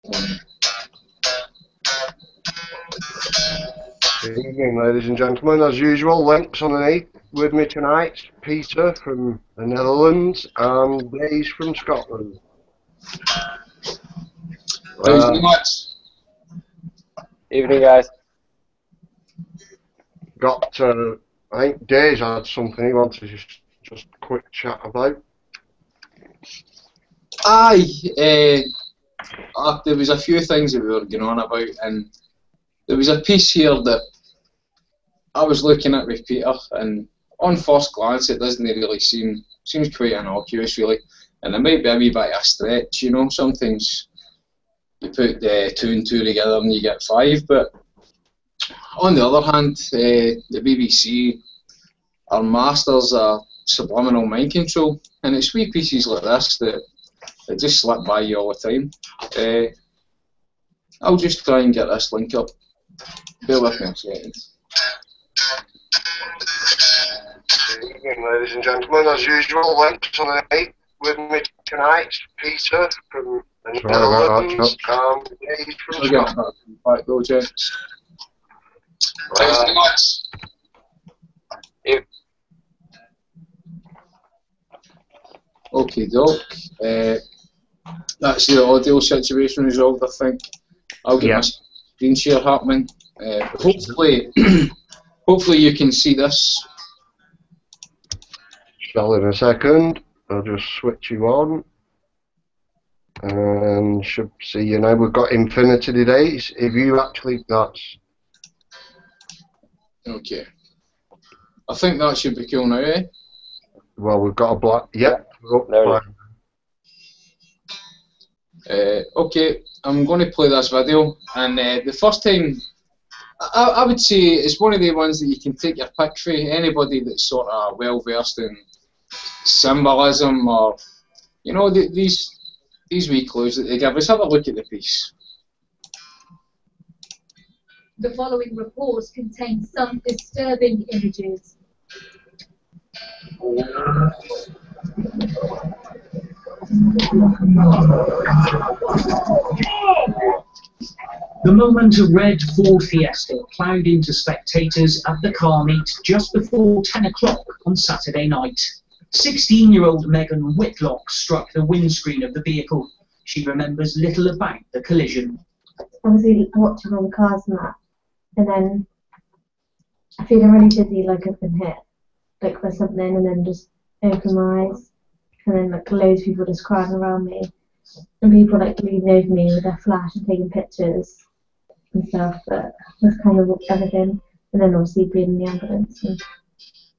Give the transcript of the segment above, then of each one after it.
Good evening, ladies and gentlemen. As usual, links underneath. With me tonight, Peter from the Netherlands and Blaze from Scotland. Thanks very much. Evening, guys. Got, I think Dave's had something he wants to just quick chat about. Aye, there was a few things that we were going on about, and there was a piece here that I was looking at with Peter, and on first glance it doesn't really seems quite innocuous really, and it might be a wee bit of a stretch, you know. Sometimes you put the 2 and 2 together and you get 5, but on the other hand, the BBC are masters of subliminal mind control, and it's wee pieces like this that just slip by you all the time. I'll just try and get this link up. Bear with me a second. Good evening, ladies and gentlemen. As usual, links underneath. With me tonight, Peter from the Netherlands and Dave from Scotland. Right, go, gents. Thanks very much. Okay, Doc. That's the audio situation resolved, I think. I'll get my screen share happening. Hopefully, hopefully you can see this. Shall in a second. I'll just switch you on. And should see you now. We've got infinity today. If you actually, that's... Okay. I think that should be cool now, eh? Well, we've got a black... Yep. Okay, I'm going to play this video, and the first time, I would say it's one of the ones that you can take your pick for. Anybody that's sort of well versed in symbolism, or you know, these wee clues that they give us. Have a look at the piece. The following report contains some disturbing images. The moment a red Ford Fiesta ploughed into spectators at the car meet just before 10 o'clock on Saturday night. 16-year-old Megan Whitlock struck the windscreen of the vehicle. She remembers little about the collision. Obviously watching all the cars and that, and then feeling really dizzy, like I've been hit, like by something, and then just open my eyes, and then like loads of people just crowding around me, and people like leaning over me with their flash and taking pictures and stuff. But that's kind of everything, and then obviously being in the ambulance.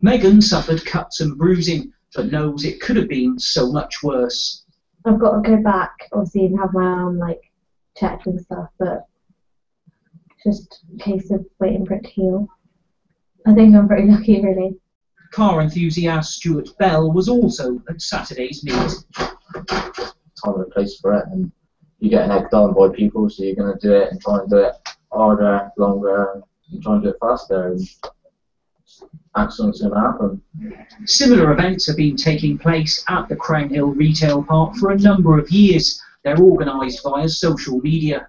Megan suffered cuts and bruising, but knows it could have been so much worse. I've got to go back, obviously, and have my arm like checked and stuff, but just a case of waiting for it to heal. I think I'm pretty lucky, really. Car enthusiast Stuart Bell was also at Saturday's meet. Time and place for it, and you get egged on by people, so you're going to do it and try and do it harder, longer, and try and do it faster, and accidents going to happen. Similar events have been taking place at the Crown Hill Retail Park for a number of years. They're organised via social media.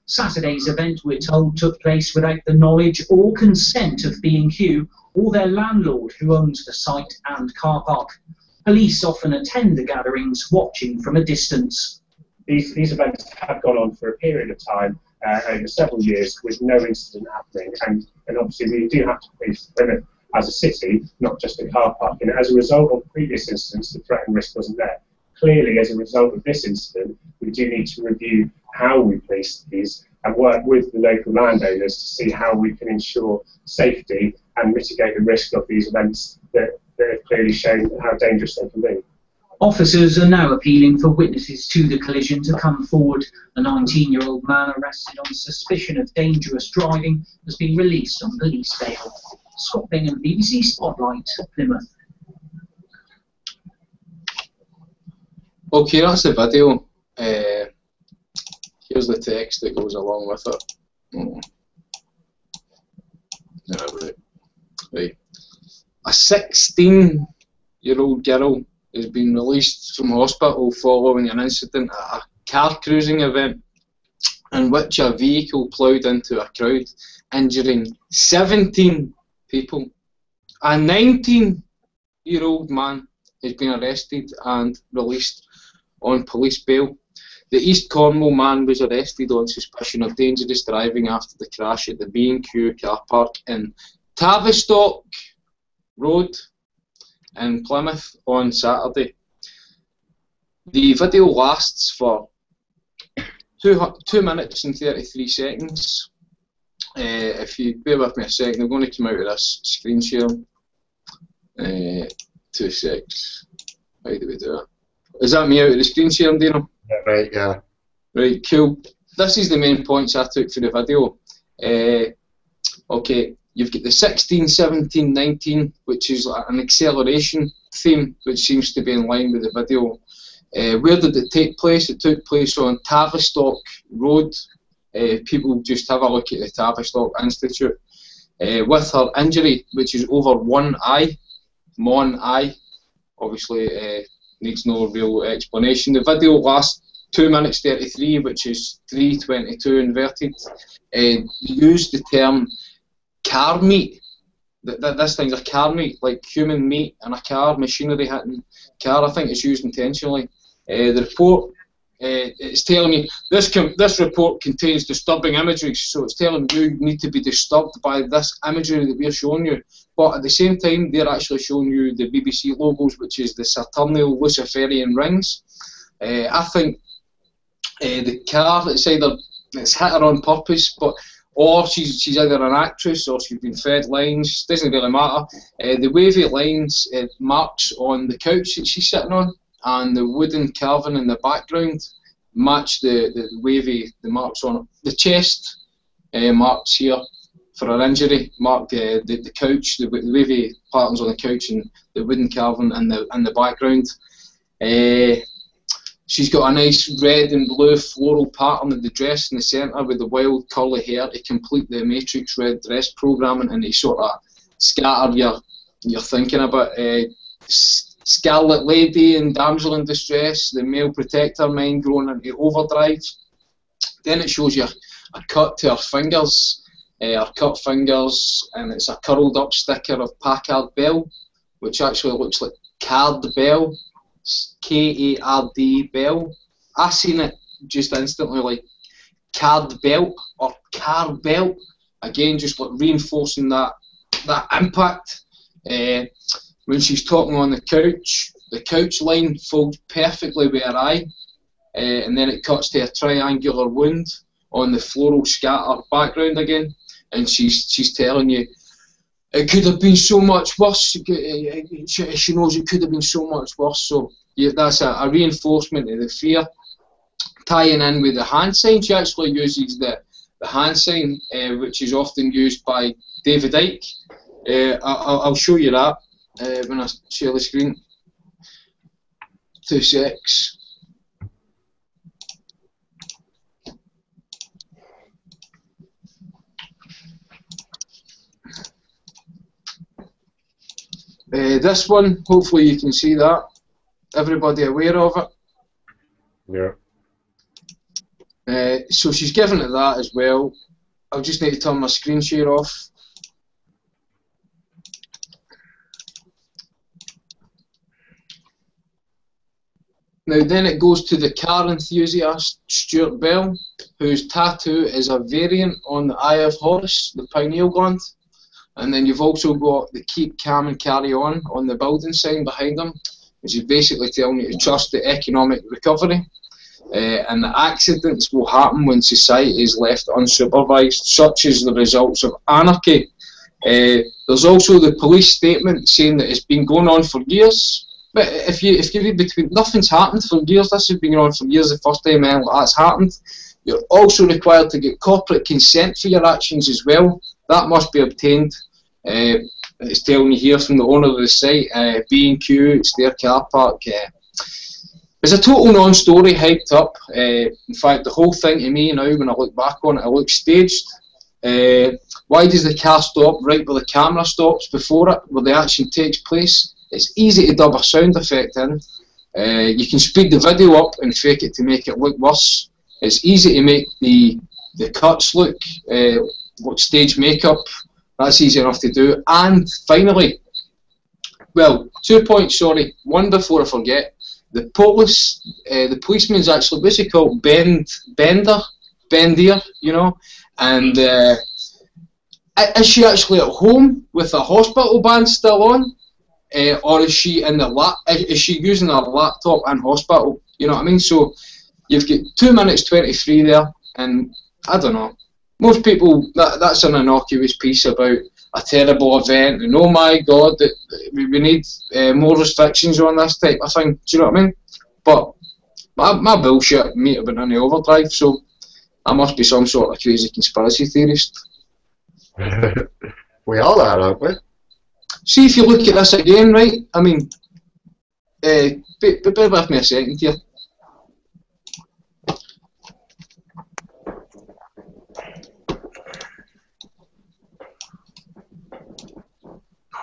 Saturday's event, we're told, took place without the knowledge or consent of B&Q or their landlord, who owns the site and car park. Police often attend the gatherings, watching from a distance. These events have gone on for a period of time, over several years, with no incident happening, and obviously we do have to police Plymouth as a city, not just a car park. And as a result of previous incidents, the threat and risk wasn't there. Clearly, as a result of this incident, we do need to review how we police these and work with the local landowners to see how we can ensure safety and mitigate the risk of these events that have clearly shown how dangerous they can be. Officers are now appealing for witnesses to the collision to come forward. A 19-year-old man arrested on suspicion of dangerous driving has been released on police bail. Scott Bingham, BBC Spotlight, Plymouth. Okay, that's the video. Here's the text that goes along with it. Right. A 16-year-old girl has been released from hospital following an incident at a car cruising event in which a vehicle ploughed into a crowd, injuring 17 people. A 19-year-old man has been arrested and released on police bail. The East Cornwall man was arrested on suspicion of dangerous driving after the crash at the B&Q car park in Tavistock Road in Plymouth on Saturday. The video lasts for 2 minutes and 33 seconds. If you bear with me a second, I'm going to come out of this screen share. 2 seconds. How do we do it? Is that me out of the screen share, Dino? Right, yeah. Right, cool. This is the main points I took for the video. Okay, you've got the 16, 17, 19, which is an acceleration theme, which seems to be in line with the video. Where did it take place? It took place on Tavistock Road. People just have a look at the Tavistock Institute. With her injury, which is over one eye, obviously needs no real explanation. The video lasts 2 minutes 33, which is 3:22 inverted. Used the term car meat. This thing's a car meat, like human meat in a car, machinery hitting car. I think it's used intentionally. The report, it's telling you, this report contains disturbing imagery, so it's telling you need to be disturbed by this imagery that we're showing you. But at the same time, they're actually showing you the BBC logos, which is the Saturnal Luciferian rings. I think the car, it's either it's hit her on purpose, or she's either an actress or she's been fed lines. Doesn't really matter. The wavy lines marks on the couch that she's sitting on, and the wooden carving in the background match the marks on the chest. Marks here for her injury, mark the couch, the wavy patterns on the couch and the wooden carving in the background. She's got a nice red and blue floral pattern in the dress in the centre with the wild curly hair to complete the matrix red dress programming and to sort of scatter your thinking about. Scarlet lady and damsel in distress, the male protector mind going into overdrive. Then it shows you a cut to her fingers, her cut fingers, and it's a curled up sticker of Packard Bell, which actually looks like Card Bell, K-A-R-D Bell. I seen it just instantly like Card Belt or Car Belt. Again, just like reinforcing that impact. When she's talking on the couch line folds perfectly with her eye, and then it cuts to a triangular wound on the floral scatter background again, and she's telling you it could have been so much worse. She knows it could have been so much worse. So yeah, that's a reinforcement of the fear. Tying in with the hand sign, she actually uses the hand sign, which is often used by David Icke. I'll show you that. When I share the screen. 2 secs. This one, hopefully you can see that. Everybody aware of it? Yeah. So she's given it that as well. I'll just need to turn my screen share off. Now then it goes to the car enthusiast Stuart Bell, whose tattoo is a variant on the Eye of Horus, the pineal gland. And then you've also got the Keep Calm and Carry On the building sign behind him, which is basically telling you to trust the economic recovery. And the accidents will happen when society is left unsupervised, such as the results of anarchy. There's also the police statement saying that it's been going on for years. But if you read between, nothing's happened for years. This has been going on for years. The first time that's happened. You're also required to get corporate consent for your actions as well. That must be obtained. It's telling you here from the owner of the site, B&Q, it's their car park. It's a total non-story, hyped up. In fact, the whole thing to me now, when I look back on it, it looks staged. Why does the car stop right where the camera stops before it, where the action takes place? It's easy to dub a sound effect in. You can speed the video up and fake it to make it look worse. It's easy to make the cuts look like stage makeup. That's easy enough to do. And finally, well, 2 points, sorry. One before I forget. The policeman's actually, what's he called? Bendier, you know? And is she actually at home with a hospital band still on? Or is she in the is she using her laptop in hospital? You know what I mean? So you've got 2 minutes 23 there, and I don't know. Most people, that's an innocuous piece about a terrible event, and oh my God, we need more restrictions on this type of thing. Do you know what I mean? But my bullshit might have been in the overdrive, so I must be some sort of crazy conspiracy theorist. We all are, aren't we? See, if you look at this again, right? I mean, bear with me a second here.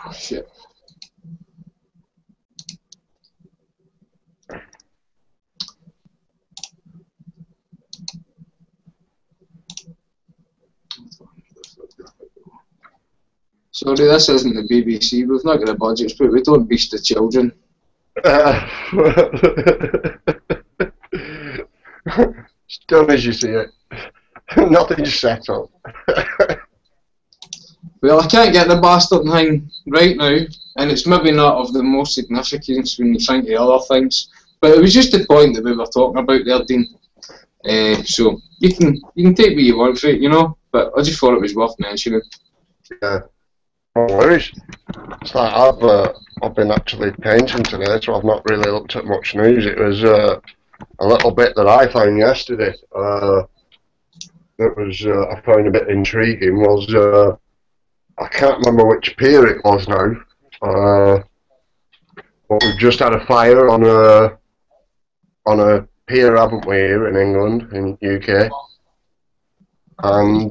Oh, shit. Sorry, this isn't the BBC. We've not got a budget, but we don't beast the children. It's done as you see it. Nothing's settled. Well, I can't get the bastard thing right now, and it's maybe not of the most significance when you think of other things. But it was just the point that we were talking about there, Dean. So you can take what you want for it, you know. But I just thought it was worth mentioning. Yeah. No worries. It's like I've been actually painting today, so I've not really looked at much news. It was a little bit that I found yesterday that was I found a bit intriguing. Was I can't remember which pier it was now, but we've just had a fire on a pier, haven't we, here in England, in UK, and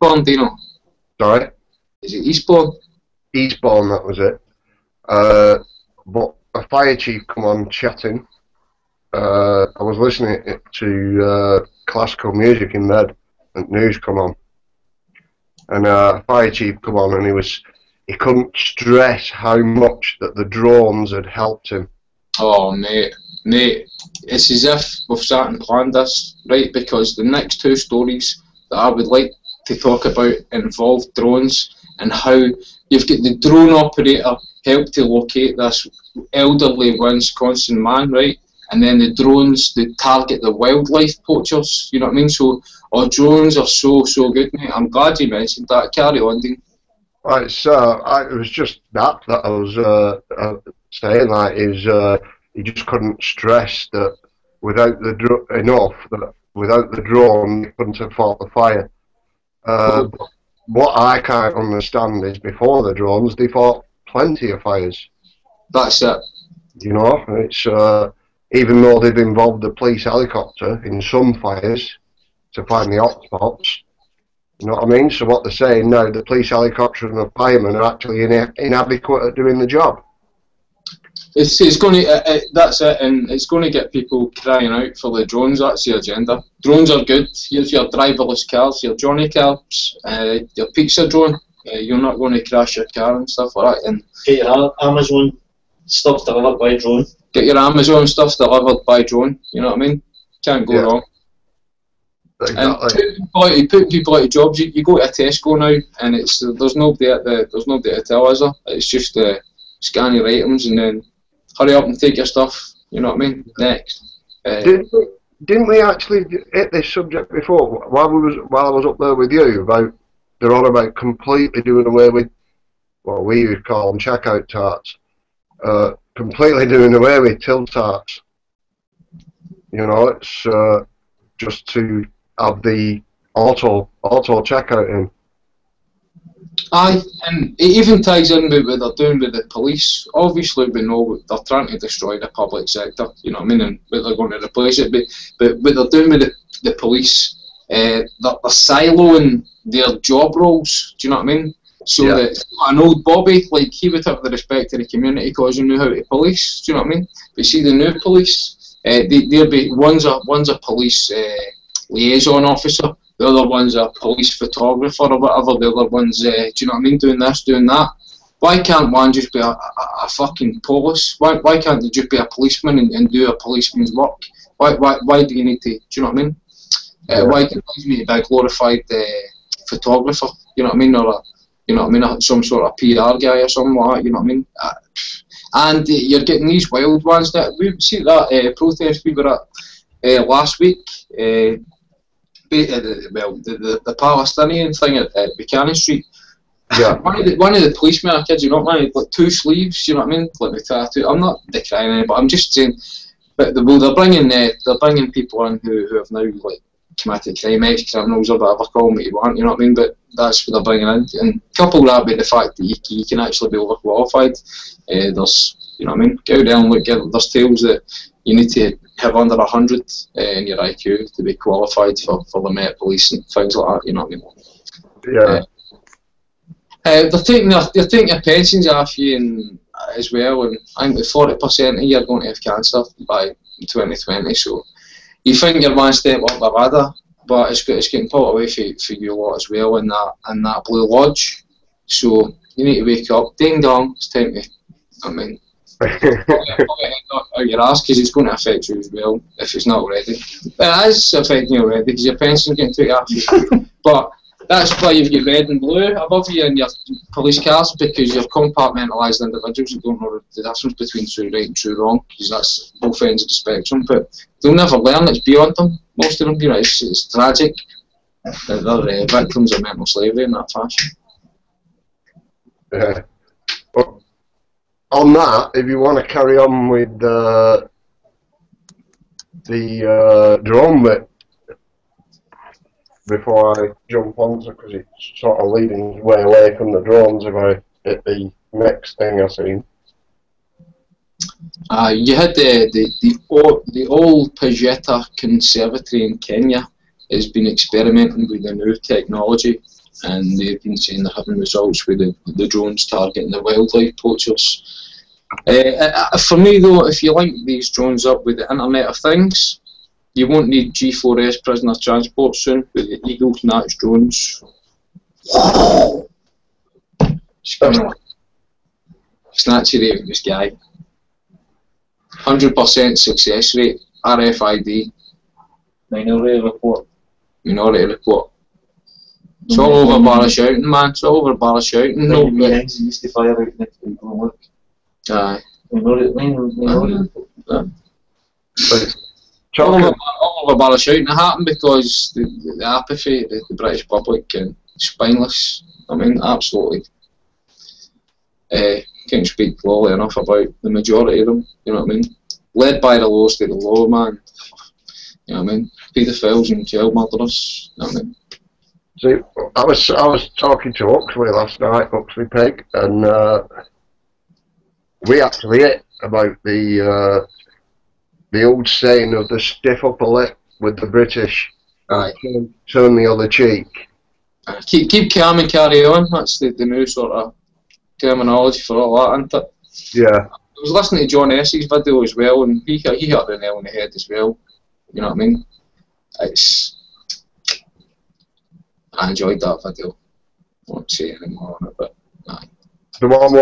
Bondino. Sorry. Is it Eastbourne? Eastbourne, that was it. But a fire chief come on chatting. I was listening to classical music in bed, and news come on. And a fire chief come on, and he couldn't stress how much that the drones had helped him. Oh, mate, it's as if we've sat and planned this, right? Because the next two stories that I would like to talk about involve drones, and how you've got the drone operator help to locate this elderly Wisconsin man, right? And then the drones that target the wildlife poachers, you know what I mean? So our drones are so good, mate. I'm glad you mentioned that. Carry on, Dean. Right, so it was just that I was saying, like, he just couldn't stress that without the drone, he couldn't have fought the fire. What I can't understand is before the drones, they fought plenty of fires. That's it. You know, it's even though they've involved the police helicopter in some fires to find the hotspots. You know what I mean? So what they're saying now, the police helicopter and the firemen are actually inadequate at doing the job. It's going to that's it, and it's going to get people crying out for the drones. That's the agenda. Drones are good. Here's your driverless cars, your Johnny Cabs, your pizza drone. You're not going to crash your car and stuff like that. And get your Amazon stuff delivered by drone. Get your Amazon stuff delivered by drone. You know what I mean? Can't go wrong. Exactly. And putting people out of jobs. You go to a Tesco now, and there's nobody to tell us. It's just scan your items and then hurry up and take your stuff. You know what I mean? Next. Didn't we actually hit this subject before while I was up there with you about they're on about completely doing away with what we would call them checkout tarts, completely doing away with till tarts. You know, it's just to have the auto checkout in. Aye, and it even ties in with what they're doing with the police. Obviously, we know they're trying to destroy the public sector, you know what I mean, and they're going to replace it. But what they're doing with the police, they're siloing their job roles, do you know what I mean? So that an old Bobby, like, he would have the respect of the community because he knew how to police, do you know what I mean? But see, the new police, There'll be one's a police liaison officer, the other one's a police photographer or whatever, the other one's do you know what I mean, doing this, doing that. Why can't one just be a fucking police? Why can't they just be a policeman and do a policeman's work? Why do you need to, do you know what I mean? Why do you need to be a glorified photographer, you know what I mean, or a, you know what I mean, some sort of PR guy or something like that, you know what I mean? And you're getting these wild ones that we see that protest we were at last week. The Palestinian thing at Buchanan Street. Yeah. One of the policemen, I kid you not, man, like 2 sleeves, you know what I mean, like the tattoo. I'm not decrying any, but I'm just saying. But they're bringing people in who have now like committed crime, ex-criminals or whatever, call them what you want, you know what I mean. But that's what they're bringing in, and couple that with the fact that you can actually be overqualified. There's, you know what I mean, go down and look at. There's tales that you need to have under 100 in your IQ to be qualified for the Met Police and things like that, you know what I mean. Yeah. They're taking their pensions off you as well, and I think 40% of you are going to have cancer by 2020. So you think you're one step up the ladder, but it's getting pulled away for you a lot as well in that Blue Lodge. So you need to wake up. Ding dong, it's time to. I mean, pull your head out your ass, because it's going to affect you as well if it's not already. It is affecting you already because your pension's getting taken off you. But that's why you've got red and blue above you in your police cars, because you're compartmentalised individuals who don't know the difference between true right and true wrong, because that's both ends of the spectrum. But they'll never learn, it's beyond them. Most of them, you know, it's tragic. They're victims of mental slavery in that fashion. Yeah. Well, on that, if you want to carry on with the drone bit, before I jump onto it, because it's sort of leading way away from the drones if I hit the next thing I seen. You had the old Pajeta Conservatory in Kenya has been experimenting with the new technology, and they've been saying they're having results with the drones targeting the wildlife poachers. For me though, if you link these drones up with the Internet of Things, you won't need G4S prisoner transport soon with the Eagle Snatch drones. Snatch rate of this guy. 100% success rate, RFID. Minority report. Minority report. It's all over bar of shouting, man. It's all over bar of shouting. No, meetings used to fire out next week on work. Aye. Minority report. All over bar of shouting. It happened because the apathy, the British public, and spineless. I mean, absolutely. Can't speak clearly enough about the majority of them. You know what I mean? Led by the lowest of the low, man. You know what I mean? Paedophiles and child murderers. You know what I mean? See, I was talking to Oxley last night, Oxley Peg, and we actually hit about the old saying of the stiff upper lip with the British. Aye. Turn the other cheek. Keep calm and carry on. That's the new sort of terminology for all that, isn't it? Yeah. I was listening to John Essie's video as well, and he hit the nail on the head as well. You know what I mean? I enjoyed that video. I won't say any more on it, but aye. The one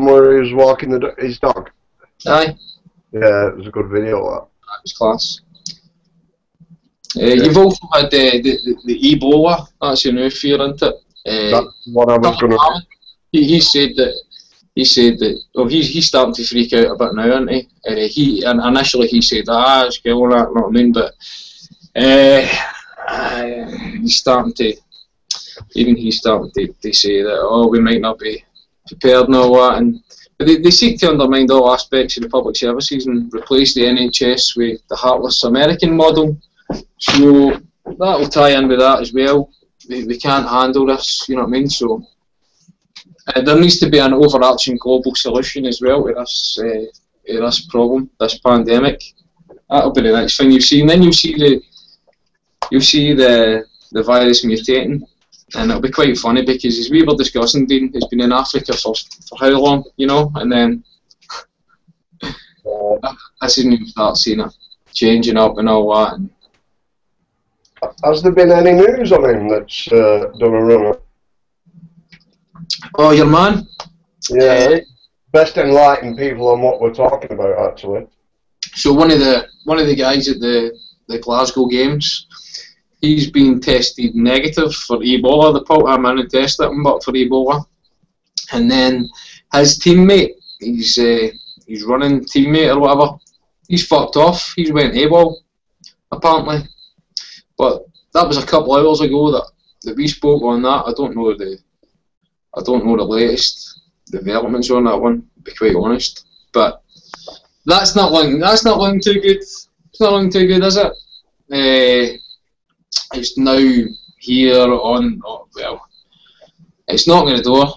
where he was walking his dog. Aye. Yeah, it was a good video. That was class. You've also had the Ebola. That's your new fear, isn't it? That's what I was going to. He said that. Well, he's starting to freak out a bit now, isn't he? Initially he said, it's killing that, you know what I mean? But he's starting to say that we might not be prepared and all that, and they seek to undermine all aspects of the public services and replace the NHS with the heartless American model. So that will tie in with that as well. We can't handle this, you know what I mean? So there needs to be an overarching global solution as well to this problem, this pandemic. That'll be the next thing you see, and then you'll see the virus mutating, and it'll be quite funny because as we were discussing, Dean, it's been in Africa for how long, you know, and then I didn't even start seeing it. changing up and all that. And has there been any news on him that's done a runner? oh, your man. Yeah, best enlighten people on what we're talking about, actually. So one of the guys at the Glasgow Games, he's been tested negative for Ebola. They put him in and tested him, but for Ebola. And then his teammate, his running teammate or whatever, he's fucked off. He's went AWOL, apparently. But that was a couple hours ago that we spoke on that. I don't know the latest developments on that one, to be quite honest. But that's not looking too good. It's not looking too good, is it? It's now here on. Oh, well, it's knocking on the door.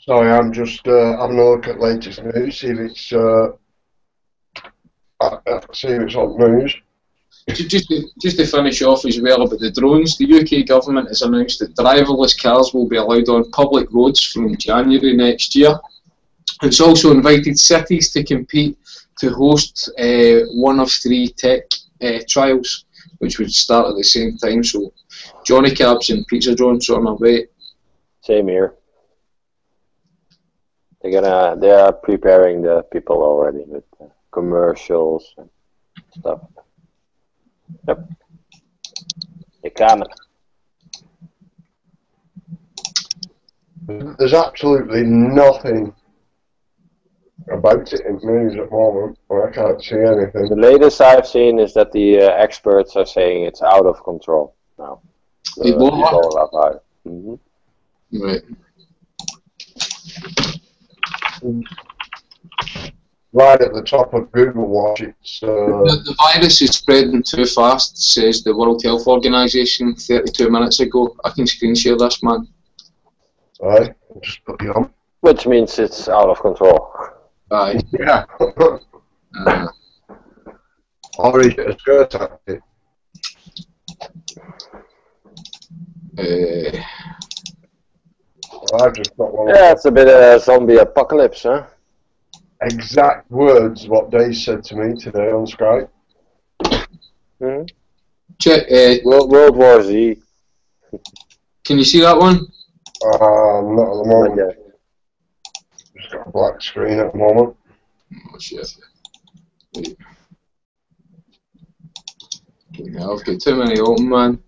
Sorry, I'm just having a look at latest news, see if it's on news. Just to finish off as well about the drones, the UK government has announced that driverless cars will be allowed on public roads from January next year. It's also invited cities to compete to host one of 3 tech trials, which would start at the same time. So Johnny Cabs and Pizza John's on our way. Same here. They are preparing the people already with commercials and stuff. Yep. They're coming. There's absolutely nothing about it in news at the moment. I can't see anything. The latest I've seen is that the experts are saying it's out of control now. Ebola? Virus. Mm-hmm. Right. Right at the top of Google Watch, it's... The virus is spreading too fast, says the World Health Organization 32 minutes ago. I can screen share this, man. Aye, I'll just put you on. Which means it's out of control. Aye. Yeah. Or is it a scare tactic? I've just got one. Yeah, it's a bit of a zombie apocalypse, huh? Exact words what Dave said to me today on Skype. Mm-hmm. Check, World War Z. can you see that one? Not at the moment. Just got a black screen at the moment. Oh shit. Yeah, I've got too many open, man.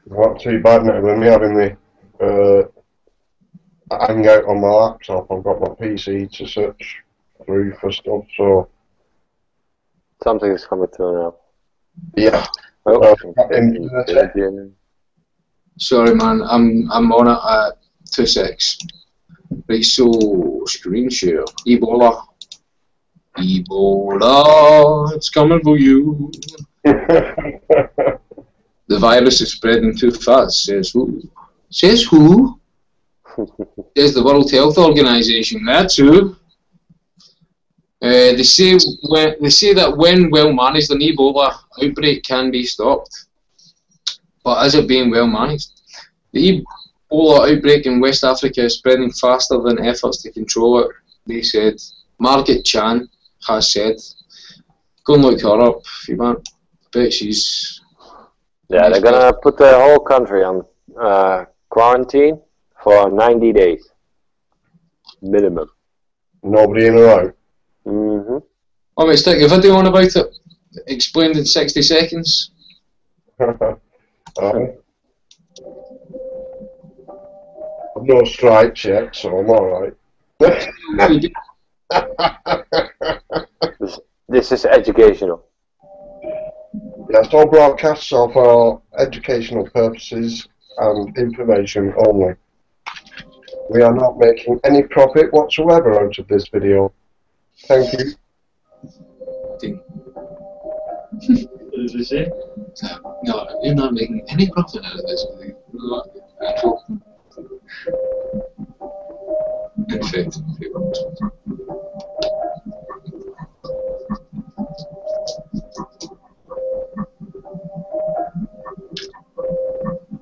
Not too bad now with me having the hangout on my laptop. I've got my PC to search through for stuff, so Something is coming through now. yeah. Oh, Sorry, man. I'm on it at 2 secs. Right, so screen share. Ebola. Ebola, it's coming for you. The virus is spreading too fast, says who? Says who? Says the World Health Organization, that's who. They say that when well managed, an Ebola outbreak can be stopped. But is it being well managed? The Ebola outbreak in West Africa is spreading faster than efforts to control it, they said. Margaret Chan has said. Go and look her up if you want. Bet she's... Yeah, they're gonna put the whole country on quarantine for 90 days. Minimum. Nobody in a row. Mm-hmm. I might stick a video on about it, explained in 60 seconds. I'm no stripes yet, so I'm alright. This is educational. Yes, all broadcasts are for educational purposes and information only. We are not making any profit whatsoever out of this video. Thank you. What did you say? No, you're not making any profit out of this video. In fact,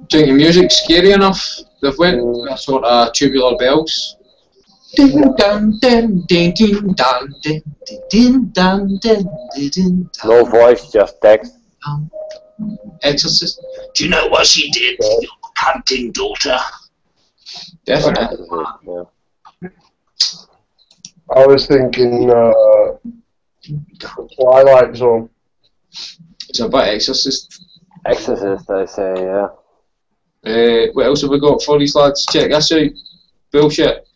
do you think your music's scary enough? They've went with a sort of tubular bells. Ding dun dun ding ding dun ding ding dun dun ding. No voice, just text. Exorcist. Do you know what she did to your hunting daughter? Definitely. Yeah. I was thinking Twilight Zone. It's a bit Exorcist. Exorcist, I say, yeah. What else have we got for these lads? Check this out. Bullshit.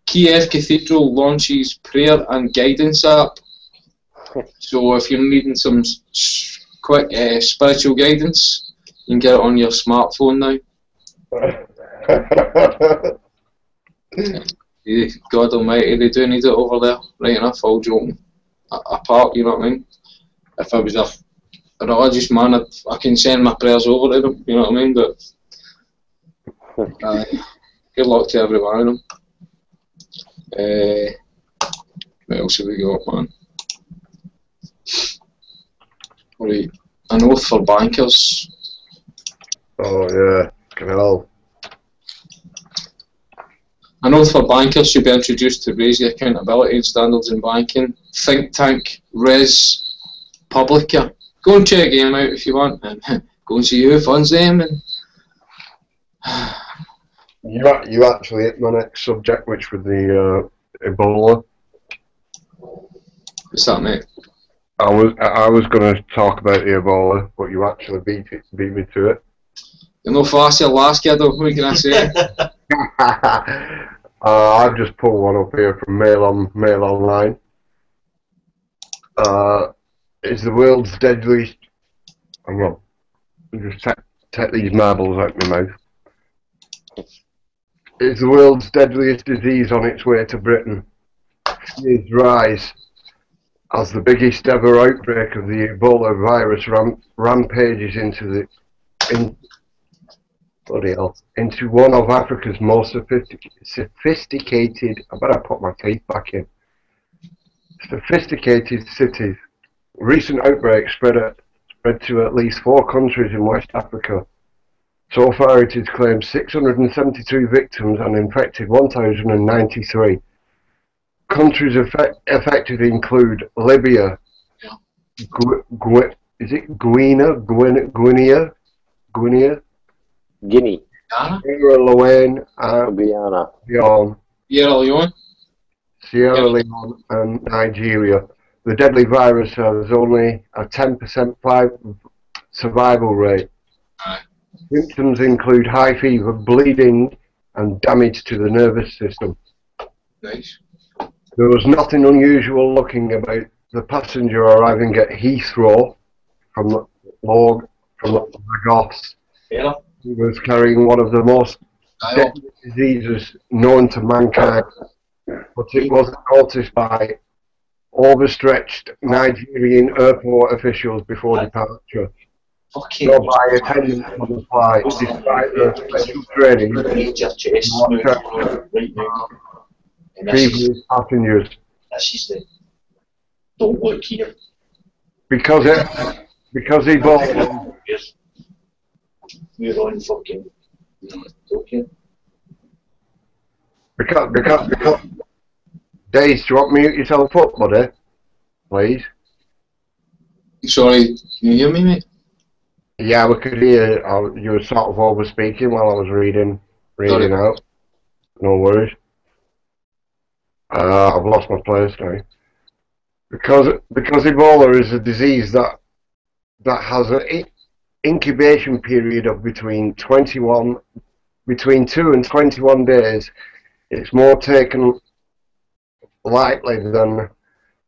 Kiev Cathedral launches prayer and guidance app. So if you're needing some quick spiritual guidance, you can get it on your smartphone now. God almighty, they do need it over there. Right enough, all joking apart, you know what I mean? If I was a religious man, I can send my prayers over to them, you know what I mean? But good luck to every one of them. What else have we got, man? Right, an oath for bankers. Oh yeah, fucking hell. An oath for bankers should be introduced to raise the accountability and standards in banking. Think tank, Res Publica. Go and check them out if you want, and go and see who funds them. And You actually hit my next subject, which was the Ebola. what's that, mate? I was going to talk about the Ebola, but you actually beat me to it. You're no faster last kid, though. What can I say? I've just pulled one up here from Mail Online. It's the world's deadliest. Hang on, just take these marbles out my mouth. It's the world's deadliest disease on its way to Britain. Fears rise as the biggest ever outbreak of the Ebola virus rampages into one of Africa's most sophisticated. I better put my teeth back in. Sophisticated cities. Recent outbreaks spread to at least 4 countries in West Africa. So far, it has claimed 672 victims and infected 1,093. Countries affected include Libya, Guinea. Sierra Leone, Guyana. Sierra Leone, and Nigeria. The deadly virus has only a 10% survival rate. Symptoms include high fever, bleeding, and damage to the nervous system. Nice. There was nothing unusual looking about the passenger arriving at Heathrow from Lagos. Yeah. He was carrying one of the most deadly diseases known to mankind, but it wasn't noticed by overstretched Nigerian airport officials before departure. Fucking So by attendants on the flight, despite their special training, previous passengers. This is the don't work here. Because Ebola. Yes. You're on fucking. Okay. Because. Days, do you want me to mute yourself up, buddy? Please. Sorry, can you hear me, mate? Yeah, we could hear you were sort of over speaking while I was reading out. No worries. I've lost my place now. Because Ebola is a disease that has an incubation period of between 2 and 21 days. It's more taken lightly than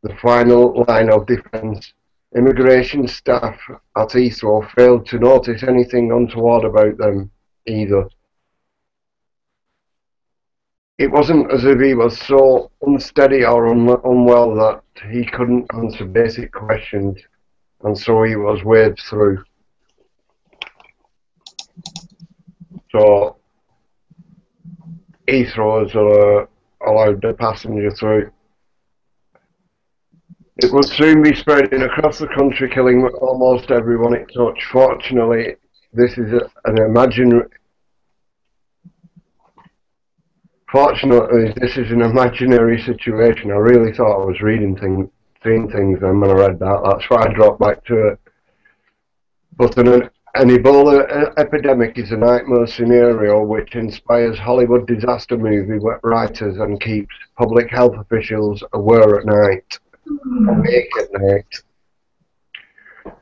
the final line of defence. Immigration staff at Heathrow failed to notice anything untoward about them either. It wasn't as if he was so unsteady or unwell that he couldn't answer basic questions, and so he was waved through. So Heathrow has allowed the passenger through. It will soon be spreading across the country, killing almost everyone it touched. Fortunately, this is an imaginary Fortunately, this is an imaginary situation. I really thought I was seeing things, and when I read that, that's why I dropped back to it. But an Ebola epidemic is a nightmare scenario which inspires Hollywood disaster movie writers and keeps public health officials aware at night, awake at night.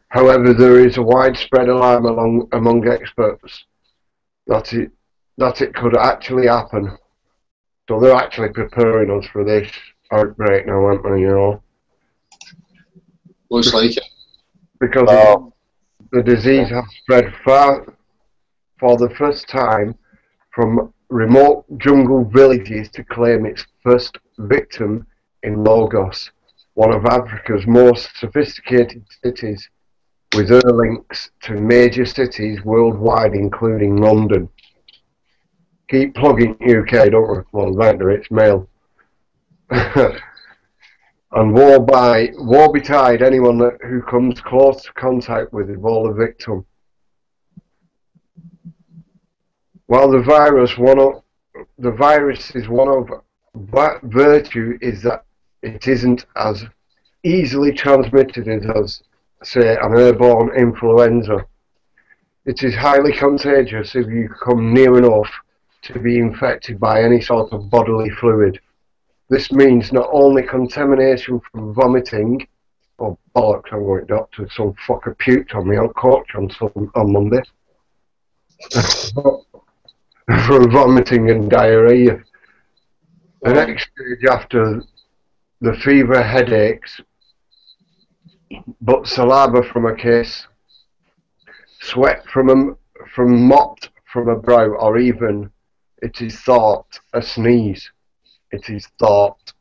However, there is a widespread alarm among experts that it could actually happen. So they're actually preparing us for this outbreak now, aren't they, you know? Looks like it. Because the disease has spread far for the first time from remote jungle villages to claim its first victim in Lagos, one of Africa's most sophisticated cities, with her links to major cities worldwide, including London. Keep plugging UK, don't we? Well, rather, it's mail. And woe betide anyone who comes close to contact with Ebola victim. While the virus is one of virtue is that it isn't as easily transmitted as, say, an airborne influenza. It is highly contagious if you come near enough to be infected by any sort of bodily fluid. This means not only contamination from vomiting, or bollocks, I'm going doctor, some fucker puked on me on coach on Monday, from vomiting and diarrhea. The next stage after the fever, headaches, but saliva from a kiss, sweat mopped from a brow, or even, it is thought, a sneeze. It is thought.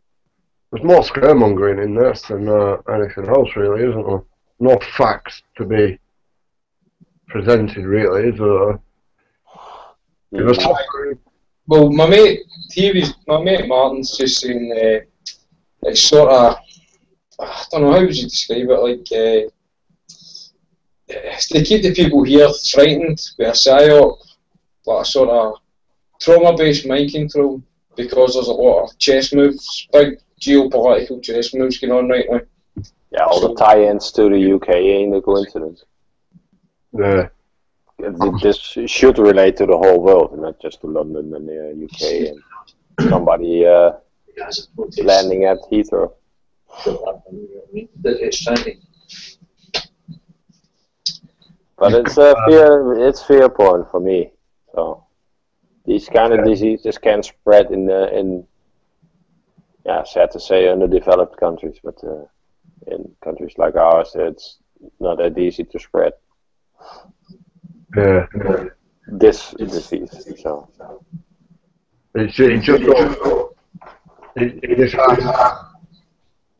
There's more scaremongering in this than anything else, really, isn't there? No facts to be presented, really, is there? Well, my mate Martin's just saying it's sort of, I don't know, how would you describe it, like, they keep the people here frightened with a psyop, like a sort of trauma-based mind control, because there's a lot of chess moves, big geopolitical chess moves going on right now. Yeah, all the tie-ins to the UK ain't a coincidence. Yeah. This should relate to the whole world, not just to London and the UK and somebody landing at Heathrow. But it's fear porn for me. So these kind of diseases can spread in sad to say, underdeveloped countries, but in countries like ours, it's not that easy to spread. This disease. So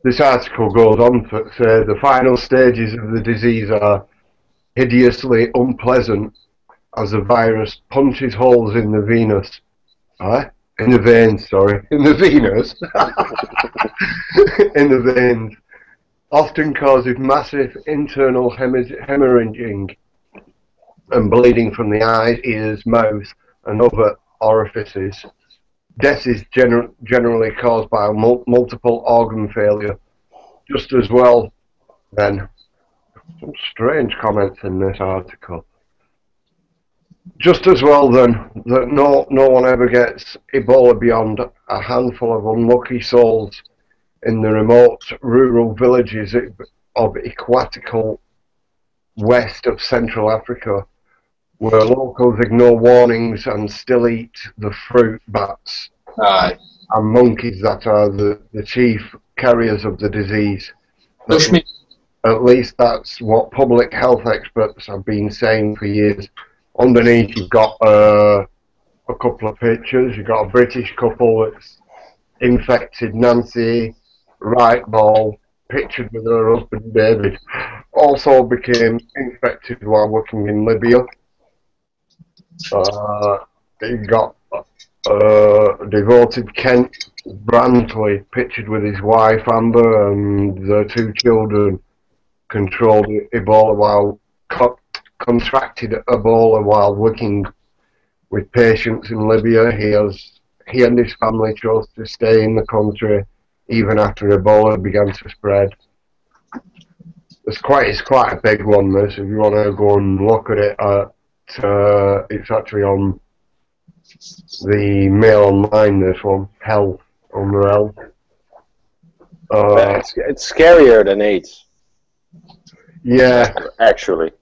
this article goes on to say the final stages of the disease are hideously unpleasant as the virus punches holes in the venous. In the veins, sorry. In the venous. In the veins. Often causes massive internal hemorrhaging and bleeding from the eyes, ears, mouth and other orifices. Death is generally caused by multiple organ failure. Just as well, then, some strange comments in this article. Just as well then that no one ever gets Ebola beyond a handful of unlucky souls in the remote rural villages of equatorial west of Central Africa, where locals ignore warnings and still eat the fruit bats and monkeys that are the chief carriers of the disease. At least that's what public health experts have been saying for years. Underneath you've got a couple of pictures. You've got a British couple that's infected, Nancy Rightball, pictured with her husband David, also became infected while working in Libya. You've got devoted Kent Brantley, pictured with his wife Amber and their 2 children, controlled Ebola while contracted Ebola while working with patients in Libya. he and his family chose to stay in the country even after Ebola began to spread. It's quite a big one, this. If you want to go and look at it, it's actually on the Mail Online, this one, Health, under Health. It's scarier than AIDS. Yeah. Actually.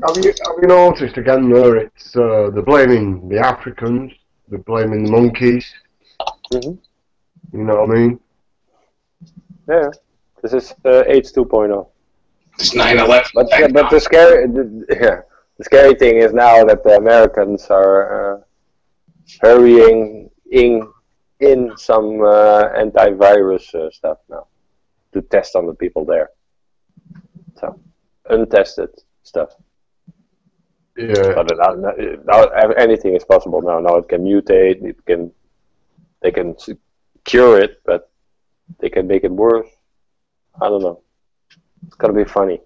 Have you noticed again there, it's, they're blaming the Africans, they're blaming the monkeys. You know what I mean? Yeah. This is AIDS 2.0. It's 9/11. But the scary thing is now that the Americans are hurrying in some antivirus stuff now to test on the people there. So untested stuff. Yeah. But now anything is possible now. Now it can mutate. They can cure it, but they can make it worse. I don't know. It's gonna be funny.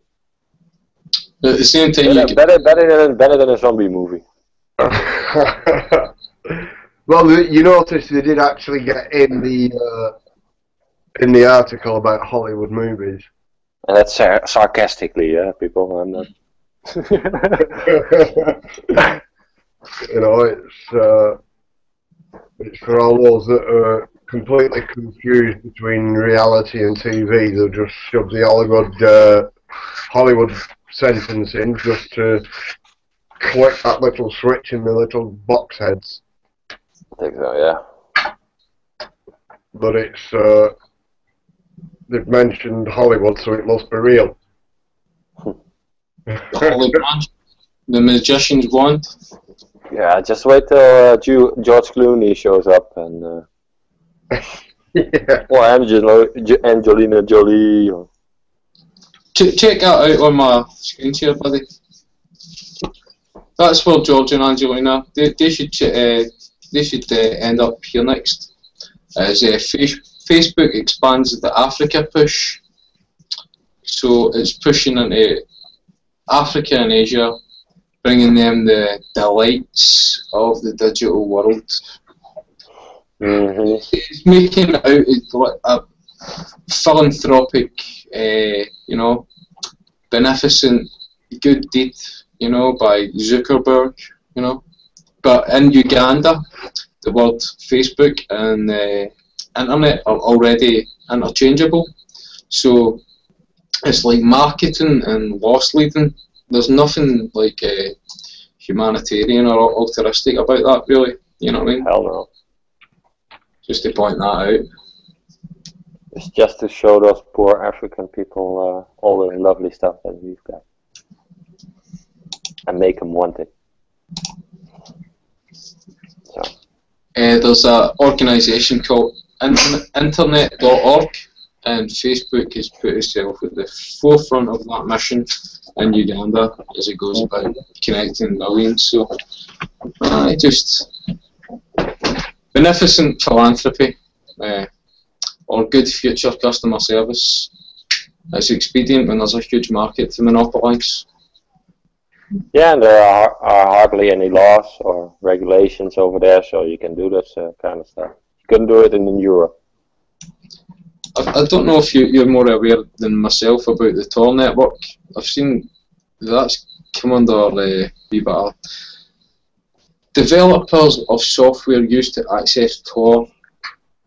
At the same time, better than a zombie movie. Well, you notice they did actually get in the article about Hollywood movies. And that's sarcastically, yeah, people. I'm not. You know, it's for all those that are completely confused between reality and TV. They'll just shove the Hollywood sentence in just to click that little switch in the little box heads. I think so, yeah. But it's they've mentioned Hollywood, so it must be real. The Hollywood, the magician's wand. Yeah, just wait till George Clooney shows up and Yeah. or Angelina Jolie. Or... Check that out on my screen share, buddy. That's for George and Angelina. They should end up here next. As Facebook expands the Africa push, so it's pushing into Africa and Asia, bringing them the delights of the digital world. It's making it out as a philanthropic, beneficent good deed, by Zuckerberg, But in Uganda, the word Facebook and internet are already interchangeable, so it's like marketing and loss leading. There's nothing like humanitarian or altruistic about that, really. You know what I mean? Hell no. Just to point that out. It's just to show those poor African people all the lovely stuff that we've got. And make them want it. So. There's an organisation called Internet.org, and Facebook has put itself at the forefront of that mission in Uganda as it goes about connecting millions. So, just beneficent philanthropy or good future customer service. It's expedient when there's a huge market to monopolise. Yeah, and there are hardly any laws or regulations over there, so you can do this kind of stuff. You couldn't do it in Europe. I don't know if you're more aware than myself about the Tor network. I've seen that's come under a wee bit of... Developers of software used to access Tor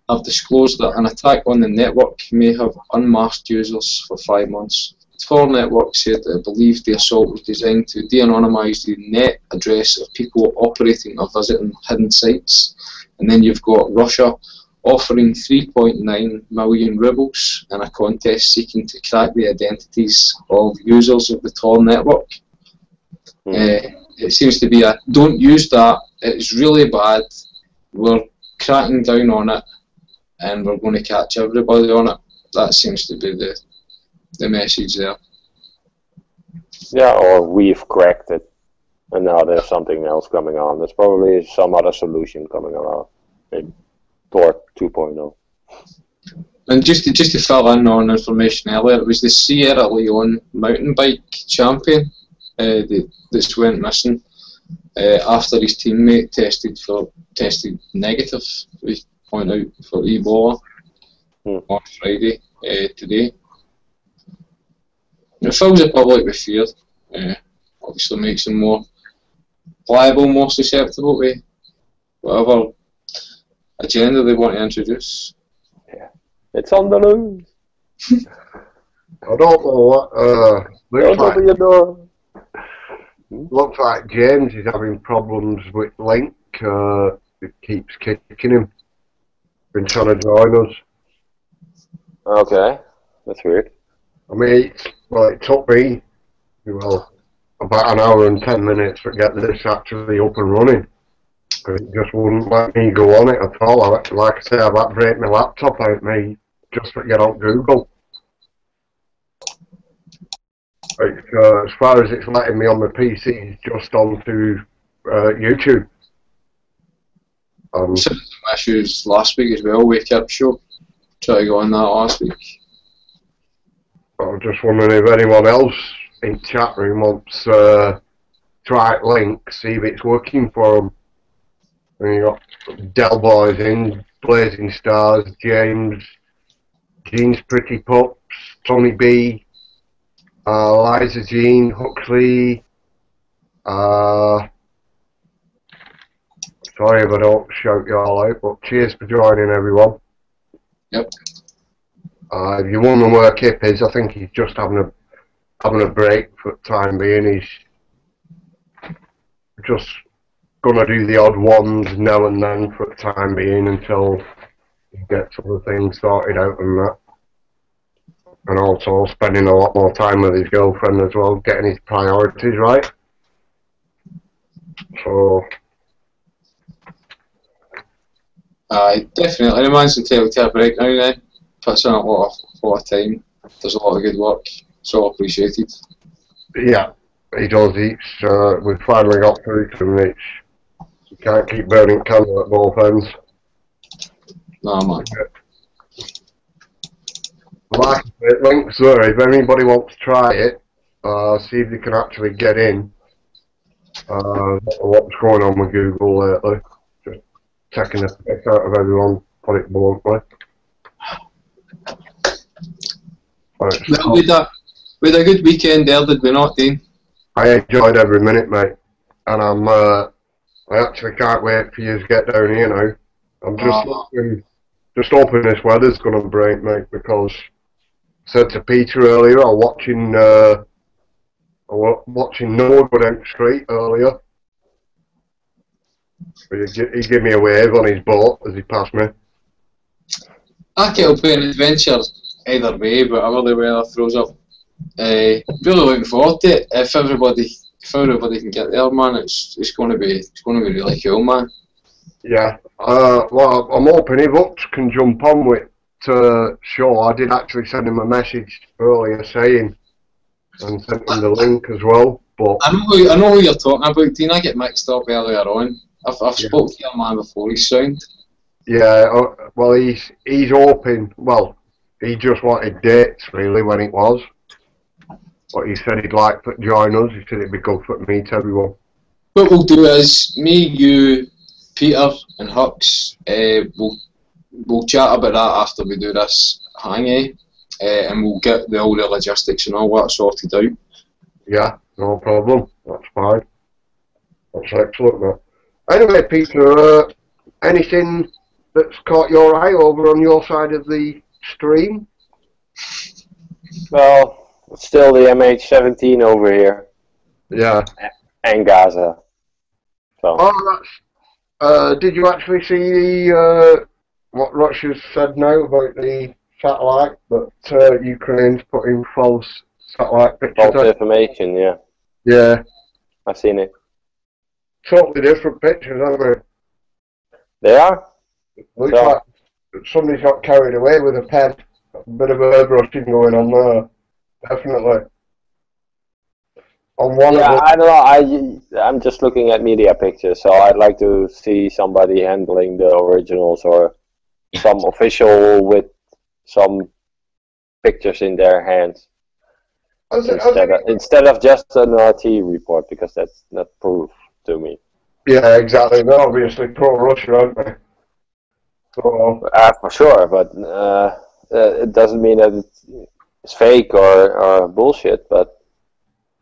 have disclosed that an attack on the network may have unmasked users for 5 months. Tor network said that it believed the assault was designed to de-anonymise the net address of people operating or visiting hidden sites. And then you've got Russia offering 3.9 million rubles in a contest seeking to crack the identities of users of the Tor network. It seems to be don't use that, it's really bad, we're cracking down on it and we're going to catch everybody on it. That seems to be the message there. Yeah, or we've cracked it and now there's something else coming on. There's probably some other solution coming along. Maybe Tor 2.0. And just to fill in on information earlier, it was the Sierra Leone mountain bike champion that went missing. after his teammate tested negative, we point out, for Ebola on Friday today. It fills the public with fear. Obviously makes them more liable, more susceptible to whatever agenda they want to introduce. Yeah, it's on the news. I don't know what. Don't open your door. Looks like James is having problems with Link. It keeps kicking him. Been trying to join us. Okay, that's weird. I mean, it took me, about an hour and 10 minutes to get this actually up and running. Because it just wouldn't let me go on it at all. Like I say, I've had to break my laptop out me just to get on Google. As far as it's letting me on my PC, it's just onto YouTube. Some issues last week as well. Wake Up Show. Try to go on that last week. I was just wondering if anyone else in chat room wants try Link, see if it's working for them. And you got Del Boys in, Blazing Stars, James, Jean's Pretty Pups, Tommy B, Liza Jean, Huxley. Sorry if I don't shout you all out, but cheers for joining, everyone. Yep. If you wonder where Kip is, I think he's just having a break for the time being. He's just gonna do the odd ones now and then for the time being until he gets other things sorted out and that. And also spending a lot more time with his girlfriend as well, getting his priorities right. So definitely. The man's entitled to a break now, then. Puts in a lot of time. Does a lot of good work. So appreciated. yeah, he does. We've finally got through to him. You can't keep burning candle at both ends. Nah, man. Like it, links there. If anybody wants to try it, see if they can actually get in. What's going on with Google lately? Just taking the piss out of everyone, put it bluntly. Well, we had a good weekend there, did we not, Dean? I enjoyed every minute, mate. And I actually can't wait for you to get down here now. I'm just hoping this weather's going to break, mate, because I said to Peter earlier, I was watching Norwood End Street earlier. He gave me a wave on his boat as he passed me. I think it'll be an adventure either way, but whatever the weather throws up. Really looking forward to it. If everybody can get there, man, it's going to be really cool, man. Yeah. Well, I'm hoping if Hutch can jump on with show. I did actually send him a message earlier saying, and sent him the link as well. But I know who you're talking about, Dean. I get mixed up earlier on. I've spoke to your man before. He's sound. Yeah. Well, he's hoping. Well, he just wanted dates really when it was. But he said he'd like to join us. He said it'd be good for me to meet everyone. What we'll do is me, you, Peter, and Hux. We'll chat about that after we do this hang, and we'll get all the logistics and all that sorted out. Yeah, no problem. That's fine. That's excellent, man. Anyway, Peter, anything that's caught your eye over on your side of the stream? Well, it's still the MH17 over here. Yeah. And Gaza. So. Oh, that's. Did you actually see what Russia said now about the satellite that Ukraine's putting false satellite pictures? False information, yeah. Yeah. I've seen it. Totally different pictures, aren't they? They are. Looks like somebody's got carried away with a pen. A bit of airbrushing going on there. Definitely. On one yeah, of the... I don't know. I'm just looking at media pictures, so I'd like to see somebody handling the originals or some official with some pictures in their hands instead of just an RT report, because that's not proof. to me. Yeah, exactly. They're obviously pro-Russia, aren't they? So, For sure, but it doesn't mean that it's fake or bullshit. But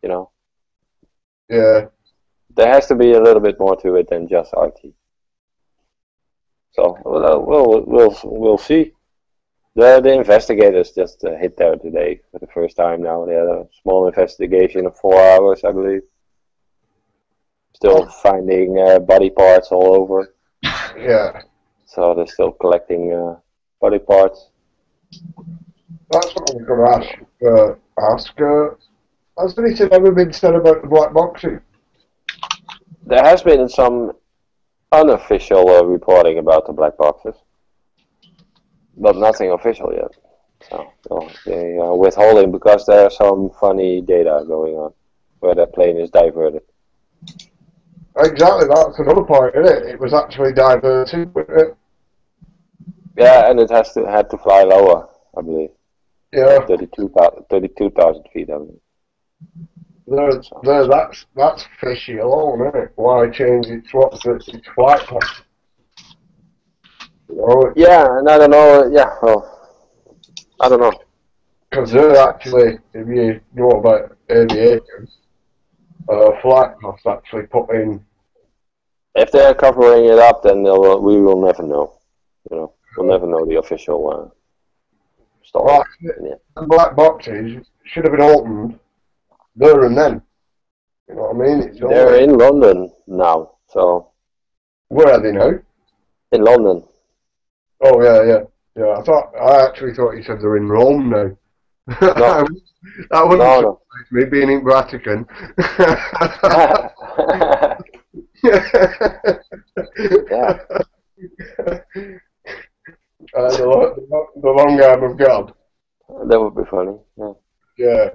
you know, yeah. there has to be a little bit more to it than just RT. So we'll see. The investigators just hit there today for the first time now. They had a small investigation of 4 hours, I believe. Still finding body parts all over. Yeah. So they're still collecting body parts. That's what I was going to ask. Has anything ever been said about the black boxing? There has been some unofficial reporting about the black boxes, but nothing official yet. So they are withholding because there's some funny data going on where the plane is diverted. Exactly, that's another point, isn't it? It was actually diverted, wasn't it? Yeah, and it had to fly lower, I believe. Yeah. 32,000 feet, I believe. That's fishy alone, isn't it? Why change its flight path? Yeah, and I don't know. Yeah, well, I don't know. Because they're actually, if you know about aviation, flight paths actually put in. If they're covering it up, then we will never know. You know, we'll never know the official story. Well, the black boxes should have been opened there and then. You know what I mean? They're in London now, so. Where are they now? In London. Oh yeah. I actually thought you said they're in Rome now. No. That wouldn't surprise me, being in Vatican. Yeah. The long arm of God. That would be funny. Yeah. Yeah.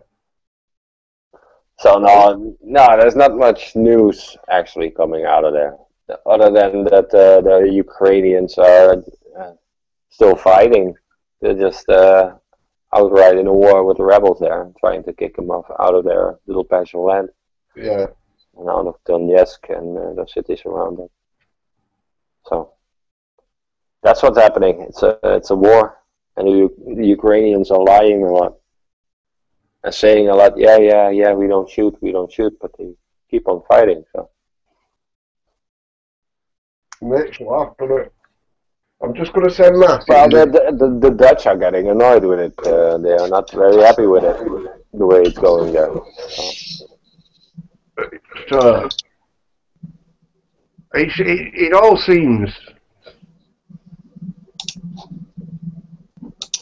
So no, there's not much news actually coming out of there, other than that the Ukrainians are still fighting. They're just outright in a war with the rebels there, trying to kick them off out of their little patch of land. Yeah. And out of Donetsk and the cities around it. So that's what's happening. It's a war, and the Ukrainians are lying a lot and saying a lot. Yeah, we don't shoot, but they keep on fighting. So makes you laugh, doesn't it? I'm just going to send that. Well, the Dutch are getting annoyed with it. They are not very happy with it, the way it's going there. So, it all seems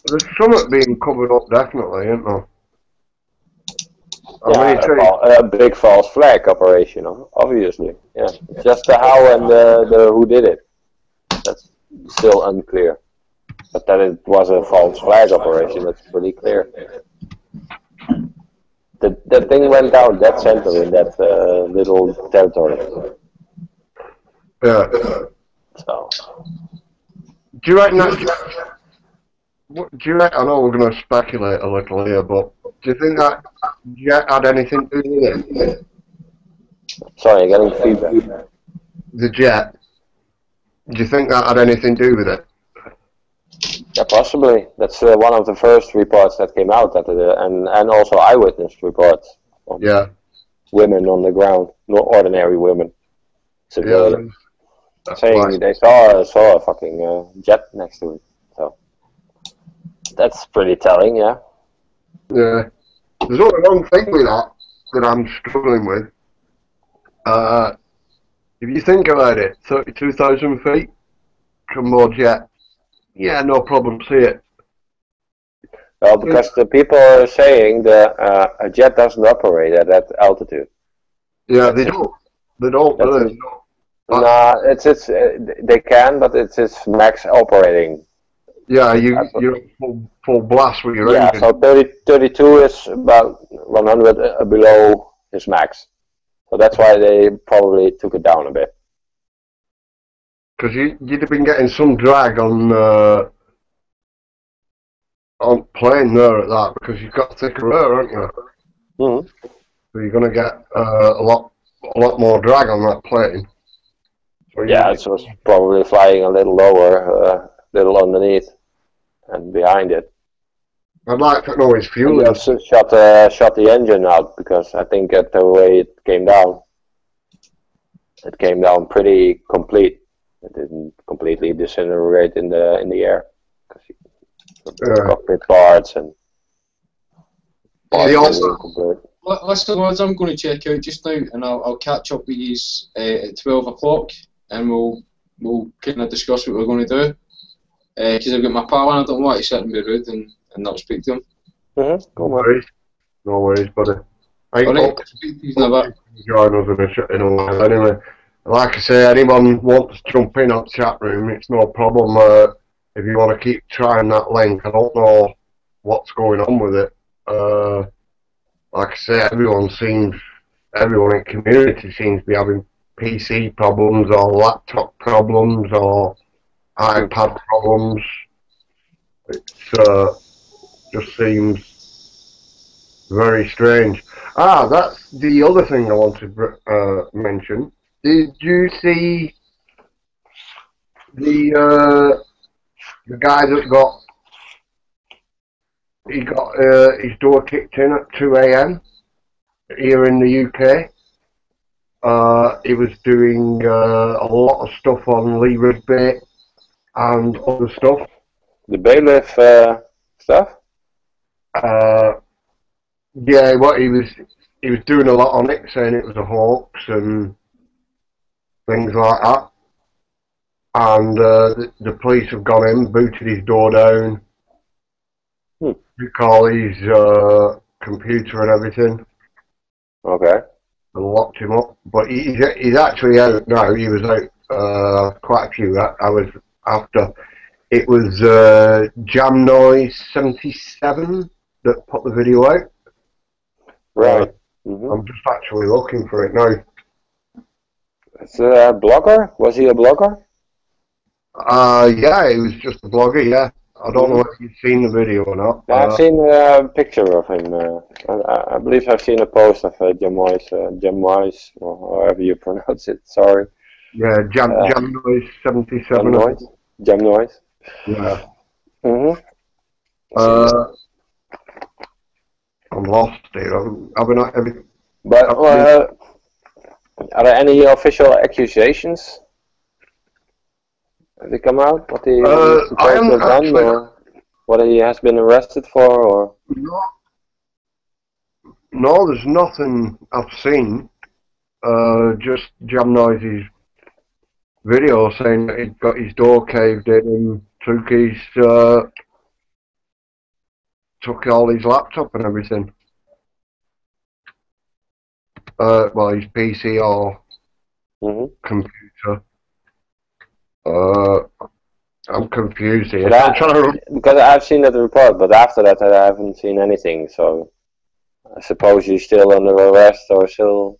there's something being covered up, definitely, isn't there? Yeah, a big false flag operation, obviously. Yeah, just the how and the who did it. That's still unclear. But that it was a false flag operation, that's pretty clear. The thing went down dead center in that little territory. Yeah. So. Do you reckon that? I know we're going to speculate a little here, but do you think that jet had anything to do with it? Sorry, I'm getting feedback. The jet. Do you think that had anything to do with it? Yeah, possibly. That's one of the first reports that came out, and also eyewitness reports. Yeah. Women on the ground, not ordinary women. Civilians. Yeah, saying they saw a fucking jet next to it. So that's pretty telling, yeah. Yeah. There's only one thing with that I'm struggling with. If you think about it, 32,000 feet, combo jet. Yeah, no problem, see it. Well, because the people are saying that a jet doesn't operate at that altitude. Yeah, they don't. They don't. Nah, they can, but it's its max operating. Yeah, you're full blast with your engine. Yeah, so 32 is about 100 below his max. So that's why they probably took it down a bit. Because you'd have been getting some drag on plane there at that, because you've got thicker air, aren't you? Mm-hmm. So you're going to get a lot a lot more drag on that plane. So Yeah, it was probably flying a little lower, little underneath and behind it. I'd like to know his And fuel. you also shot the engine out, because I think at the way it came down pretty complete. It didn't completely disintegrate in the air. Cockpit parts and Listen, lads, I'm going to check out just now, and I'll catch up with you at 12 o'clock, and we'll kind of discuss what we're going to do. Because I've got my pal, and I don't want to sit and be rude and not speak to him. No worries, buddy. Alright, join us in a while. Anyway, like I say, anyone wants to jump in on chat room, it's no problem. If you want to keep trying that link, I don't know what's going on with it. Like I say, everyone in community seems to be having PC problems or laptop problems or iPad problems. It's just seems very strange. That's the other thing I wanted to mention. Did you see the guy that got his door kicked in at 2 AM here in the UK? He was doing a lot of stuff on leverage bait and other stuff. The bailiff stuff? Yeah, what he was doing a lot on it, saying it was a hoax and things like that. And the police have gone in, booted his door down, took all his computer and everything. Okay. And locked him up. But he's actually out now. He was out quite a few hours after. It was Jam Noise 77 that put the video out. Right. I'm just actually looking for it now. It's a blogger? Was he a blogger? Yeah, he was just a blogger, yeah. I don't know if you've seen the video or not. I've seen a picture of him. I believe I've seen a post of Jam Noise, or however you pronounce it, sorry. Yeah, Jam Noise 77. Jam Noise? Jam Noise? Yeah. I'm lost here. But are there any official accusations? Have they come out? What he supposed to have done, or what he has been arrested for, or? No, there's nothing I've seen. Just Jam Noise's video saying that he'd got his door caved in and took all his laptop and everything. Well, his PC or computer. I'm confused here. Because I've seen that report, but after that I haven't seen anything. So I suppose he's still under arrest or still.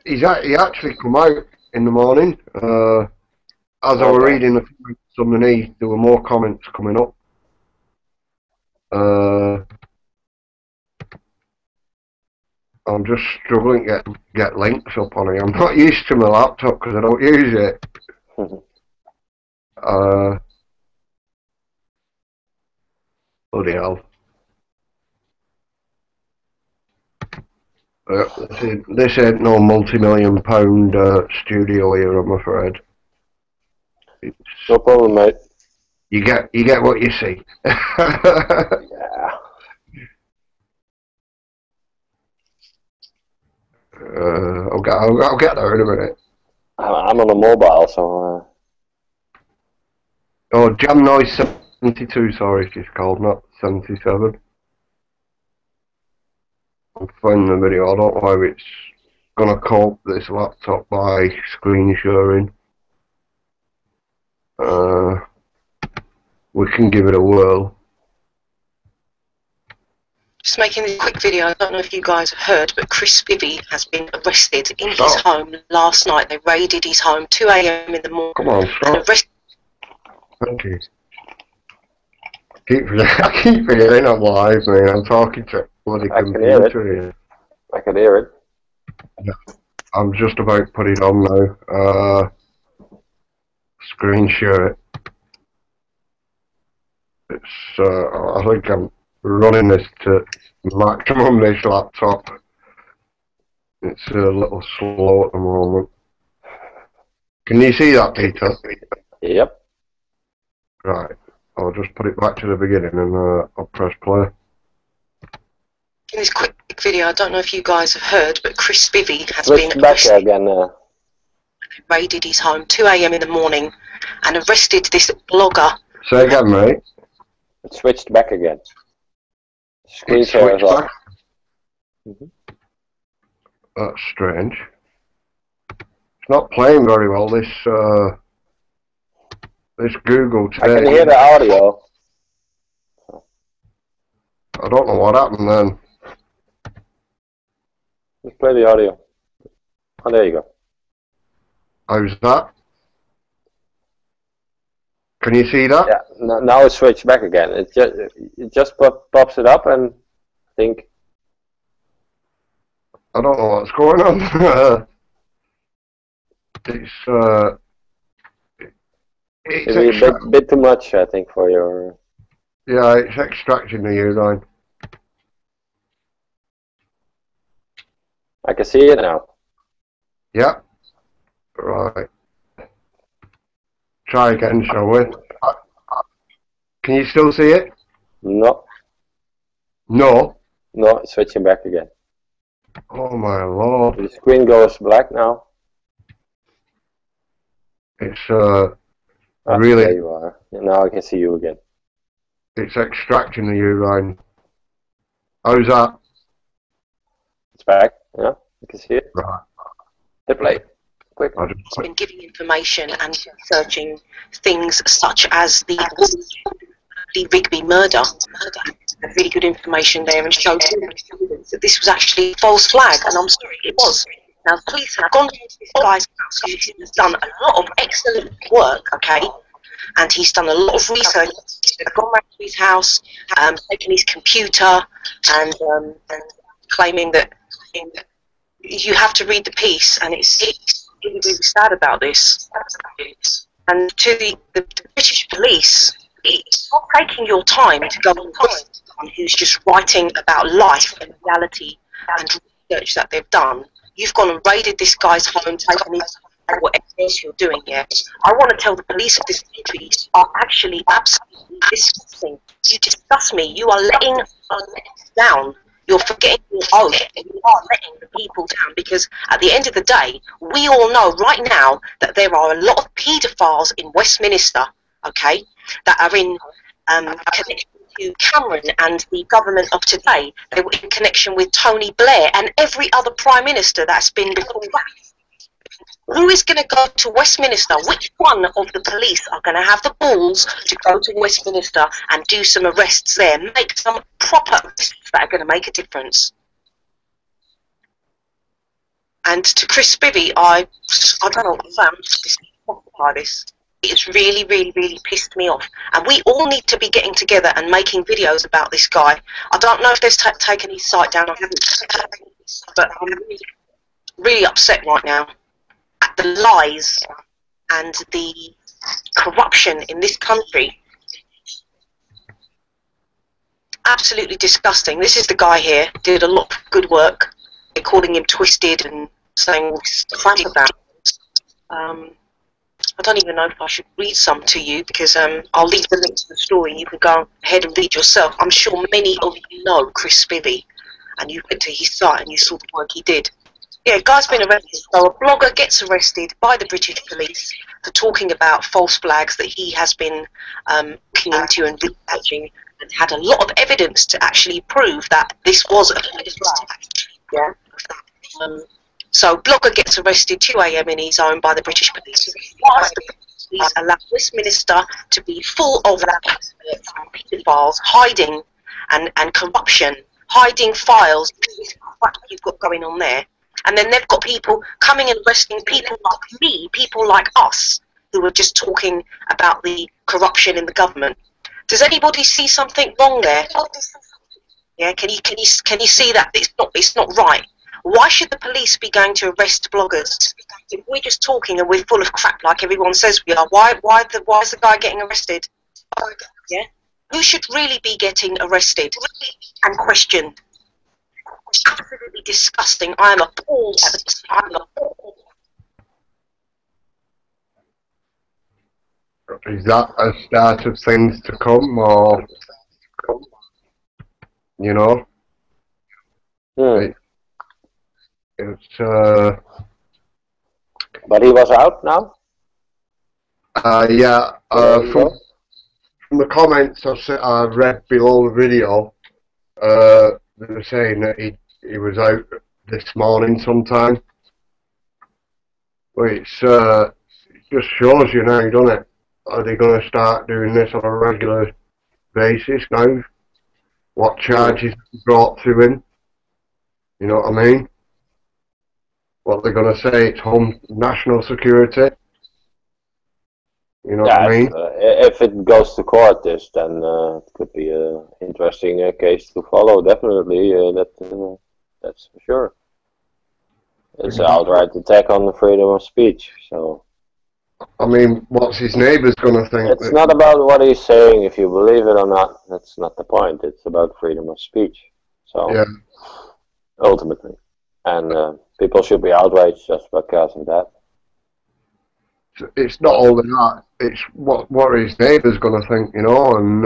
He actually come out in the morning. As I was reading the comments underneath, there were more comments coming up. I'm just struggling to get links up on it. I'm not used to my laptop because I don't use it. Bloody hell. This ain't no multi-million-pound studio here, I'm afraid. No problem, mate. You get what you see. Yeah. I'll get there in a minute. I'm on a mobile, so. Oh, Jam Noise 72. Sorry, it's called, not 77. I'm finding the video. I don't know how it's gonna cope this laptop by screen sharing. We can give it a whirl. Just making a quick video. I don't know if you guys have heard, but Chris Bibby has been arrested in his home last night. They raided his home 2 AM in the morning. Come on, stop. Thank you. I keep forgetting I'm live, man. I'm talking to bloody computer here. I can hear it. I'm just about to put it on now. Screen share it. It's I think I'm running this to maximum this laptop. It's a little slow at the moment. Can you see that, Peter? Yep. Right. I'll just put it back to the beginning and I'll press play. In this quick video, I don't know if you guys have heard, but Chris Bivvy has Switch been back arrested. again. Raided his home 2 AM in the morning and arrested this blogger. Say again, mate. It switched back again. Screen It share is switched off. back? That's strange. It's not playing very well, this Google today. I can hear the audio. I don't know what happened then. Let's play the audio. Oh, there you go. How's that? Can you see that? Yeah, now it's switched back again. It just pops it up and I think... I don't know what's going on. It's Maybe a bit too much, I think, for your... Yeah, it's extracting the U-line. I can see it now. Yeah. Right. Try again, shall we? Can you still see it? No. No? No, it's switching back again. Oh my lord. The screen goes black now. It's really... There you are. Now I can see you again. It's extracting the U-line. How's that? It's back. Yeah, you can see it. Right. Hit play. Quick. He's been giving information and researching things such as the Rigby murder. Had really good information there and showed that this was actually a false flag, and I'm sorry, it was. Now, the police have gone to this guy's house who has done a lot of excellent work, okay? And he's done a lot of research. They've gone back to his house, taken his computer, and claiming that you have to read the piece, and it's really, really sad about this. And to the British police, it's not taking your time to go and find someone who's just writing about life and reality and research that they've done. You've gone and raided this guy's home, taken his whatever else you're doing here. I want to tell the police of this country you are actually absolutely disgusting. You disgust me. You are letting us down. You're forgetting your oath, and you are letting the people down, because at the end of the day, we all know right now that there are a lot of paedophiles in Westminster, okay, that are in connection to Cameron and the government of today. They were in connection with Tony Blair and every other Prime Minister that's been before that. Who is going to go to Westminster? Which one of the police are going to have the balls to go to Westminster and do some arrests there? Make some proper arrests that are going to make a difference. And to Chris Bivvy, I don't know what I'm disgusted by this. It's really, really, really pissed me off. And we all need to be getting together and making videos about this guy. I don't know if they've taken his site down. I haven't, but I'm really, really upset right now at the lies and the corruption in this country. Absolutely disgusting. This is the guy here, did a lot of good work. They're calling him twisted and saying all this crap about him. I don't even know if I should read some to you, because I'll leave the link to the story. You can go ahead and read yourself. I'm sure many of you know Chris Bivvy, and you went to his site and you saw the work he did. Yeah, guy's been arrested. So a blogger gets arrested by the British police for talking about false flags that he has been looking into and researching, and had a lot of evidence to actually prove that this was a false flag. Yeah. So blogger gets arrested 2 AM in his own by the British police. Whilst the police allow Westminster to be full of experts and paedophiles hiding and corruption, hiding files, what you've got going on there. And then they've got people coming and arresting people like me, people like us, who are just talking about the corruption in the government. Does anybody see something wrong there? Yeah, can you see that it's not right? Why should the police be going to arrest bloggers? If we're just talking and we're full of crap like everyone says we are, why is the guy getting arrested? Yeah? Who should really be getting arrested and questioned? It's absolutely disgusting. I am appalled at the I'm appalled. Is that a start of things to come, or you know? It's But he was out now? yeah. From the comments I read below the video, they were saying that he was out this morning sometime. But it just shows you now, doesn't it? Are they going to start doing this on a regular basis now? What charges brought to him? You know what I mean? What they're going to say, it's home national security. You know what I mean? If it goes to court, then it could be an interesting case to follow. Definitely, that's for sure. It's an outright attack on the freedom of speech. So, I mean, what's his neighbours going to think? It's not about what he's saying, if you believe it or not. That's not the point. It's about freedom of speech. So, yeah. Ultimately, and people should be outraged just because of that. It's not only that, it's what his neighbours going to think, you know, and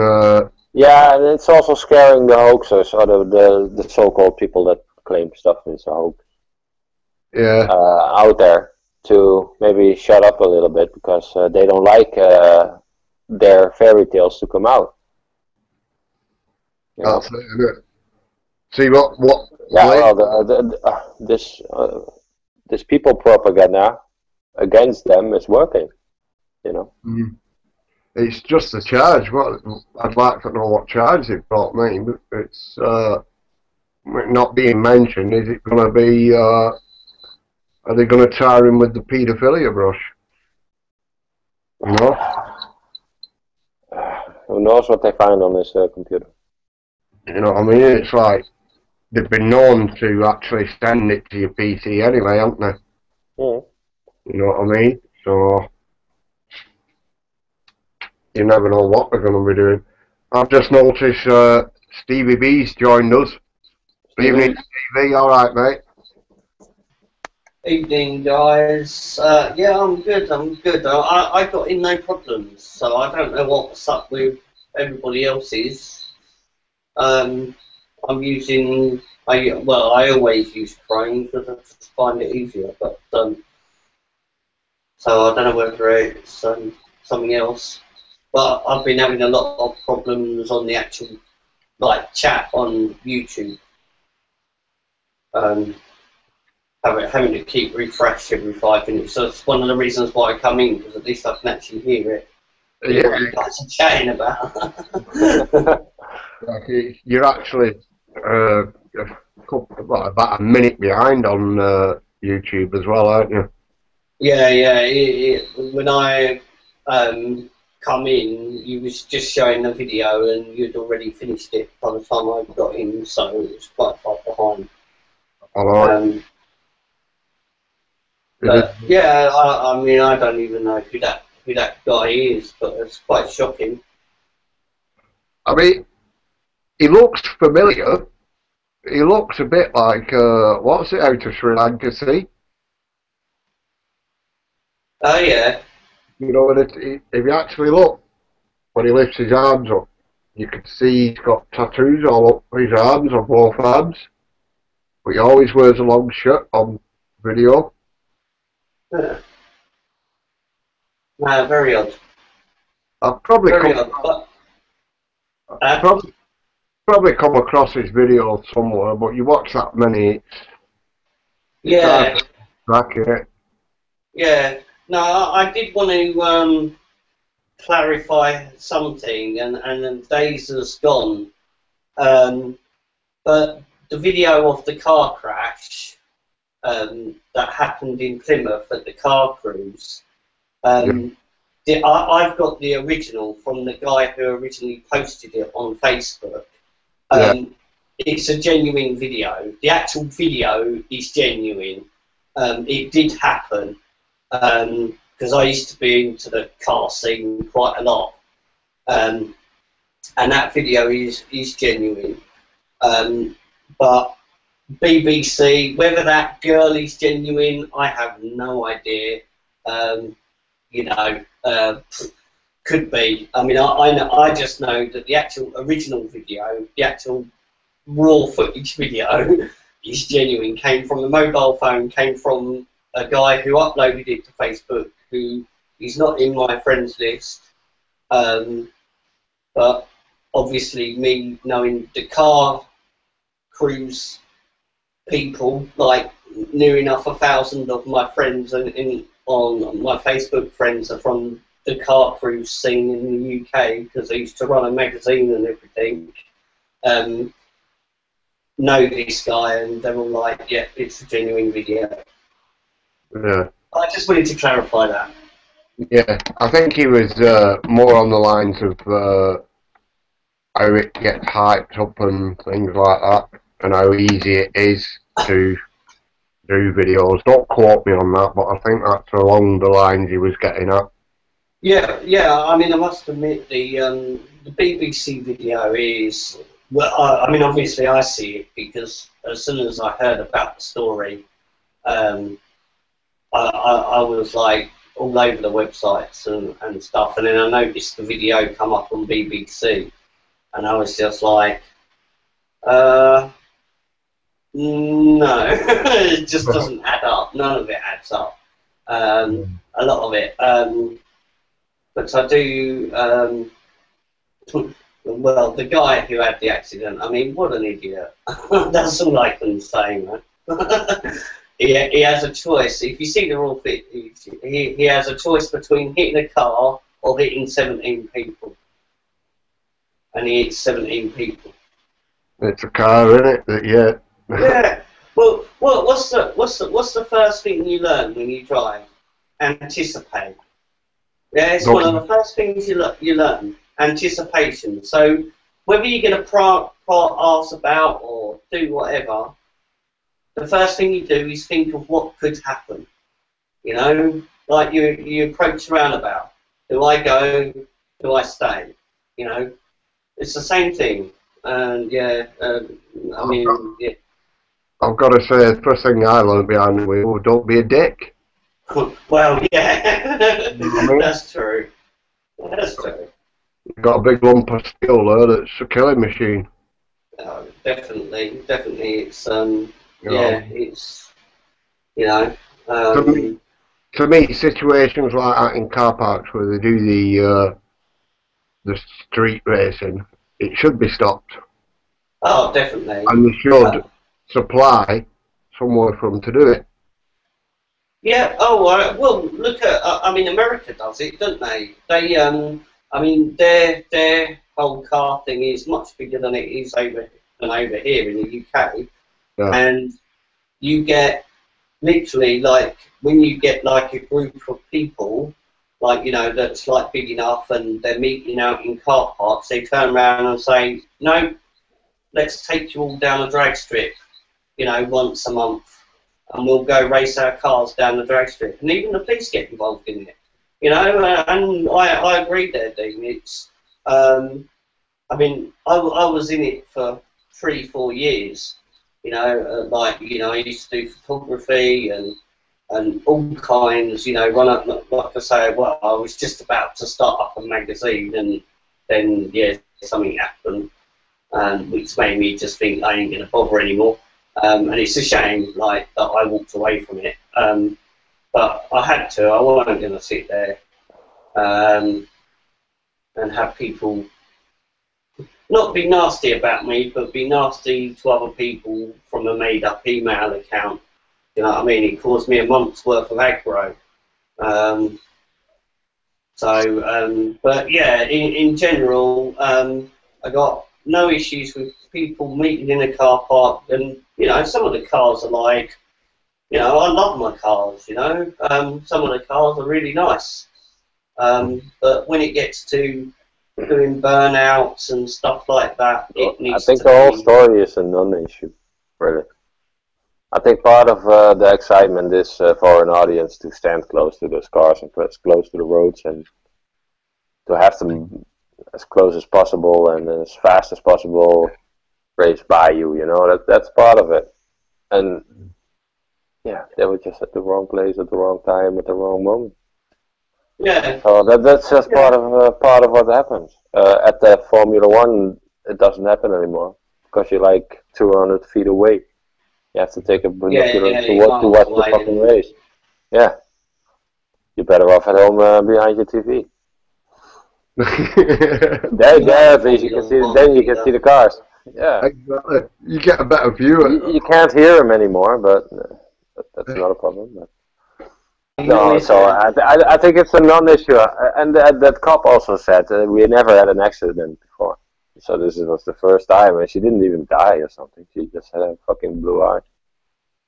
yeah, and it's also scaring the hoaxers, or the so-called people that claim stuff is a hoax. Yeah. Out there to maybe shut up a little bit because they don't like their fairy tales to come out. You that's it, isn't it? See what? Yeah, well, this people propaganda against them is working, you know. It's just the charge. I'd like to know what charge they've brought me, but it's not being mentioned. Is it going to be? Are they going to tar him with the paedophilia brush? You know. Who knows what they find on this computer? You know what I mean? It's like they've been known to actually send it to your PC anyway, haven't they? Mm. You know what I mean? So you never know what they're going to be doing. I've just noticed Stevie B's joined us. Evening, Stevie. All right, mate. Evening, guys. Yeah, I'm good. I got in no problems, so I don't know what's up with everybody else's. I'm using. I always use Chrome because I just find it easier, but so I don't know whether it's something else. But I've been having a lot of problems on the actual chat on YouTube. Having to keep refresh every 5 minutes. So it's one of the reasons why I come in, because at least I can actually hear it. Yeah. What you guys are chatting about. You're actually about a minute behind on YouTube as well, aren't you? Yeah. When I come in, you was just showing the video and you'd already finished it by the time I got in, so it was quite far behind. All right. But yeah, I mean, I don't even know who that guy is, but it's quite shocking. I mean, he looks familiar. He looks a bit like what's it out of Sri Lanka? See? Oh yeah. You know, if you actually look when he lifts his arms up, you can see he's got tattoos all up his arms on both arms. But he always wears a long shirt on video. Yeah. Very odd. I've probably probably come across his video somewhere, but you watch that many. Yeah. Accurate. Yeah. No, I did want to clarify something, and the days has gone. But the video of the car crash that happened in Plymouth at the car cruise. I've got the original from the guy who originally posted it on Facebook. it's a genuine video. The actual video is genuine. It did happen because I used to be into the car scene quite a lot, and that video is genuine. But BBC, whether that girl is genuine, I have no idea. You know, could be. I mean, I just know that the actual original video, the actual raw footage video, is genuine. Came from a mobile phone. Came from a guy who uploaded it to Facebook. Who is not in my friends list. But obviously, me knowing the car cruise people, like near enough 1,000 of my friends on my Facebook friends are from the car cruise scene in the UK because I used to run a magazine and everything. Know this guy, and they're all like, "Yeah, it's a genuine video." Yeah. I just wanted to clarify that. Yeah, I think he was more on the lines of how it gets hyped up and things like that, and how easy it is to do videos. Don't quote me on that, but I think that's along the lines he was getting at. Yeah. I mean, I must admit the BBC video is well. I mean, obviously, I see it because as soon as I heard about the story, I was like all over the websites and stuff, and then I noticed the video come up on BBC, and I was just like, no, it just doesn't add up. None of it adds up. A lot of it. But I do, well, the guy who had the accident, I mean, what an idiot. That's all I can say, man. He has a choice. If you see the raw fit, he has a choice between hitting a car or hitting 17 people. And he hits 17 people. It's a car, isn't it? Yeah. Yeah. Well, what's the first thing you learn when you drive? Anticipate. Yeah, it's one of the first things you learn. Anticipation. So whether you're going to ask about or do whatever, the first thing you do is think of what could happen. You know, like you approach a roundabout. Do I go? Do I stay? You know, it's the same thing. And yeah, I mean, yeah. I've got to say, the first thing I learned behind the wheel, don't be a dick. Well, yeah, that's true. That's true. You've got a big lump of steel there that's a killing machine. Definitely. It's yeah, it's To me, situations like that in car parks where they do the street racing, it should be stopped. Oh, definitely. And they should supply somewhere for them to do it. Yeah. Oh, well, look at. I mean, America does it, don't they? They. I mean, their whole car thing is much bigger than it is over here in the UK. Yeah. And you get literally like when you get like a group of people, like that's like big enough, and they're meeting out in car parks. They turn around and say, "No, let's take you all down a drag strip, once a month, and we'll go race our cars down the drag strip." And even the police get involved in it, and I agree there, Dean. It's, I mean, I was in it for 3-4 years, I used to do photography and all kinds, run up, like I say, well, I was just about to start up a magazine, and then, yeah, something happened, which made me just think I ain't going to bother anymore. And it's a shame, like, that I walked away from it. But I had to. I wasn't going to sit there and have people not be nasty about me, but be nasty to other people from a made-up email account. You know what I mean? It caused me a month's worth of aggro. But yeah, in general, I got no issues with people meeting in a car park, and some of the cars are like, I love my cars. Some of the cars are really nice, but when it gets to doing burnouts and stuff like that. It I needs think to the whole be. story is a non-issue, really. I think part of the excitement is for an audience to stand close to those cars and press close to the roads and to have them as close as possible and as fast as possible race by you. You know, that's part of it. And yeah, they were just at the wrong place at the wrong time at the wrong moment. Yeah. So that's just part of what happens. At the Formula One, it doesn't happen anymore because you're like 200 feet away. You have to take a binocular to watch the fucking race. Yeah. You're better off at home behind your TV. There, at least you can see. Then you can see the cars. Yeah. Exactly. You get a better view. You can't hear them anymore, but that's not a problem. But. No, so I think it's a non-issue, and that cop also said we never had an accident before, so this was the first time, and she didn't even die or something. She just had a fucking blue eye.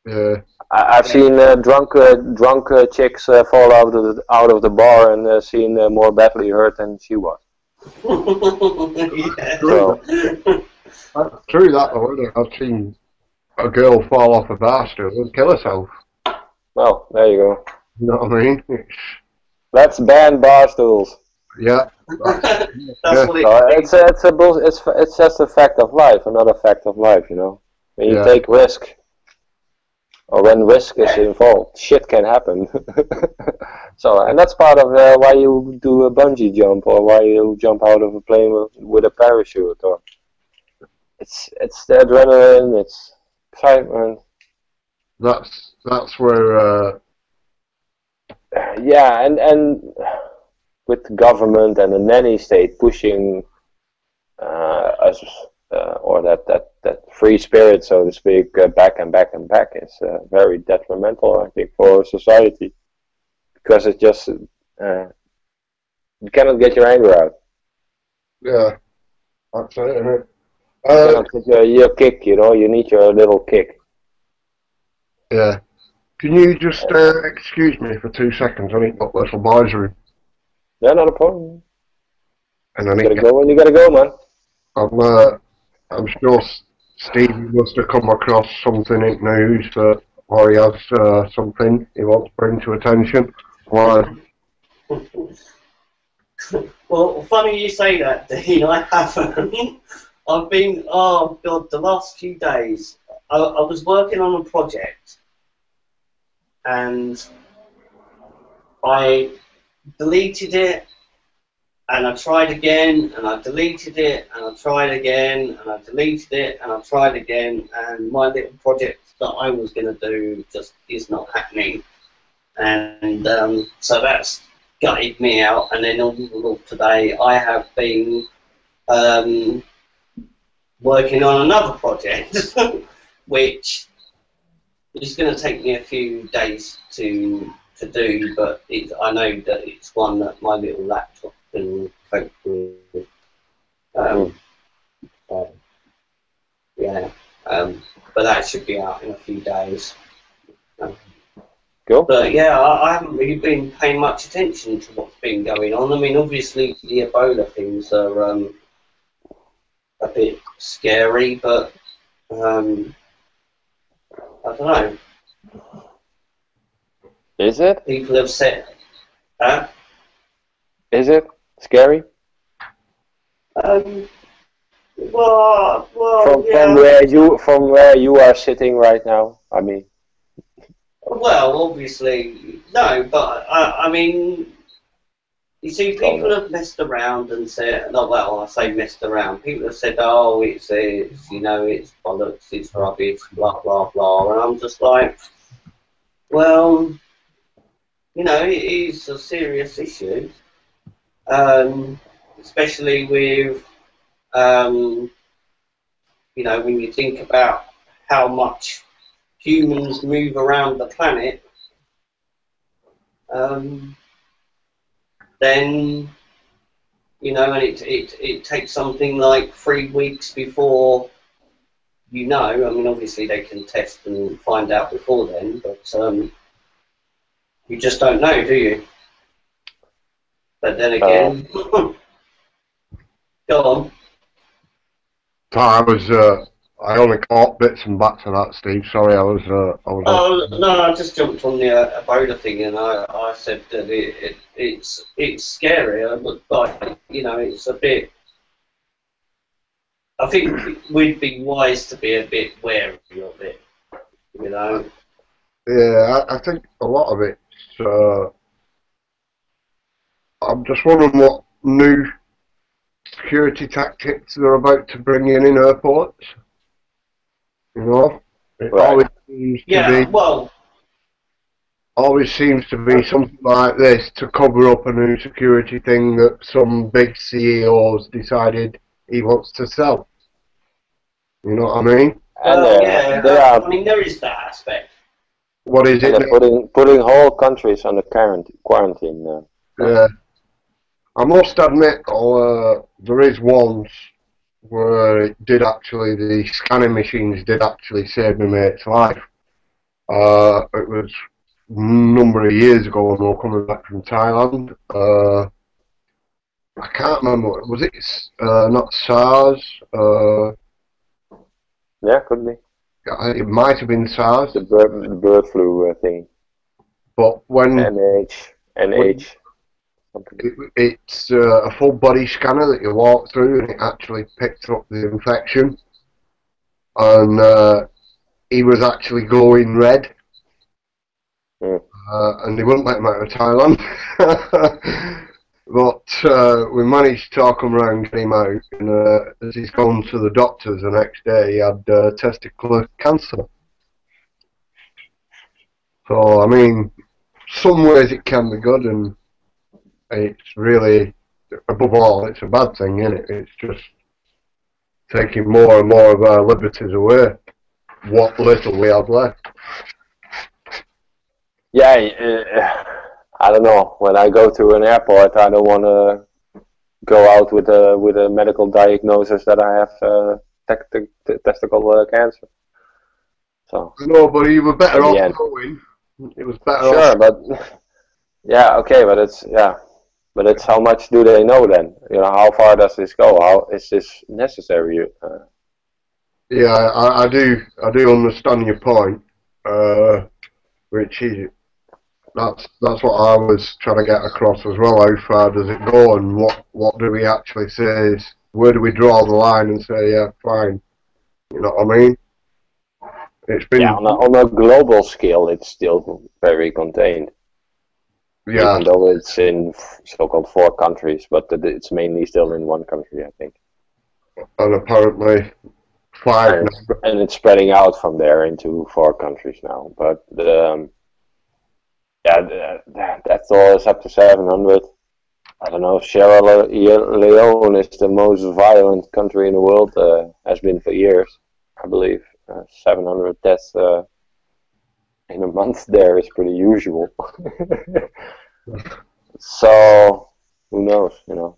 Yeah. I've seen drunk chicks fall out of the bar and seen more badly hurt than she was. Yeah. So, That's true, that though, isn't it? I've seen a girl fall off a bar stool and kill herself. well, there you go. You know what I mean? Let's ban bar stools. Yeah. That's what It's just a fact of life, another fact of life, you know. When you take risk, or when risk is involved, shit can happen. So, and that's part of why you do a bungee jump, or why you jump out of a plane with a parachute, or it's the adrenaline, it's excitement. That's where. Yeah, and with the government and the nanny state pushing us, or that free spirit, so to speak, back and back and back is very detrimental, I think, for society, because it's just you cannot get your anger out. Yeah, that's it, isn't it? You cannot get your kick, you know. You need your little kick. Yeah. Can you just excuse me for 2 seconds? I need to go to the boys' room. Yeah, not a problem. And I You need gotta go when you gotta go, man. I'm sure Steve must have come across something in news or he has something he wants to bring to attention. Why? Well, funny you say that, Dean. I haven't. I've been, oh God, the last few days, I was working on a project and I deleted it and I tried again and I deleted it and I tried again and I deleted it and I tried again, and my little project that I was going to do just is not happening, and so that's gutted me out. And then all of today I have been working on another project which is going to take me a few days to do, but I know that it's one that my little laptop can cope with. But that should be out in a few days. Cool. But yeah, I haven't really been paying much attention to what's been going on. I mean, obviously the Ebola things are a bit scary, but I don't know. Is it? People have said, Is it scary? Well, yeah. From where you are sitting right now, I mean. Well, obviously no, but I mean, you see, people have messed around and said, no, well, I say messed around. People have said, oh, it's you know, it's bollocks, it's rubbish, blah blah blah, and I'm just like, well, you know, it is a serious issue, especially with, you know, when you think about how much humans move around the planet, then, you know, and it takes something like 3 weeks before, you know, I mean, obviously they can test and find out before then, but you just don't know, do you? But then again, Go on. I only caught bits and bats of that, Steve. Sorry, I was. Oh no, I just jumped on the Ebola thing, and I said that it's scary. But like, you know, it's a bit. I think we'd be wise to be a bit wary of it. You know. Yeah, I think a lot of it. I'm just wondering what new security tactics they're about to bring in airports. You know, it always seems to be. Well. Always seems to be something like this to cover up a new security thing that some big CEO's decided he wants to sell. You know what I mean? I mean, there is that aspect. What is it? They're putting whole countries under quarantine now. Yeah. I must admit, there is ones where it did actually, the scanning machines did actually save my mate's life. It was a number of years ago when we were coming back from Thailand. I can't remember, was it not SARS? Yeah, could be. It might have been SARS. The bird flu thing. But when NH. It's a full body scanner that you walk through, and it actually picks up the infection. And he was actually glowing red. And they wouldn't let him out of Thailand. But we managed to talk him around, get him out, and as he's gone to the doctors the next day, he had testicular cancer. So, I mean, some ways it can be good, and it's really, above all, it's a bad thing, isn't it? It's just taking more and more of our liberties away, what little we have left. Yeah, I don't know. When I go to an airport, I don't want to go out with a medical diagnosis that I have testicle cancer. So. No, but you were better off going. It was better. Sure, but yeah, okay, but it's how much do they know then? You know, how far does this go? How is this necessary? Yeah, I do understand your point, which is. That's what I was trying to get across as well. How far does it go, and what do we actually say? Where do we draw the line and say, yeah, fine? You know what I mean? It's been on a global scale, it's still very contained. Yeah. Even though it's in so-called 4 countries, but it's mainly still in 1 country, I think. And apparently 5. And it's spreading out from there into 4 countries now, but that's all is up to 700. I don't know. Sierra Leone is the most violent country in the world. Has been for years, I believe. 700 deaths in a month there is pretty usual. So who knows? You know.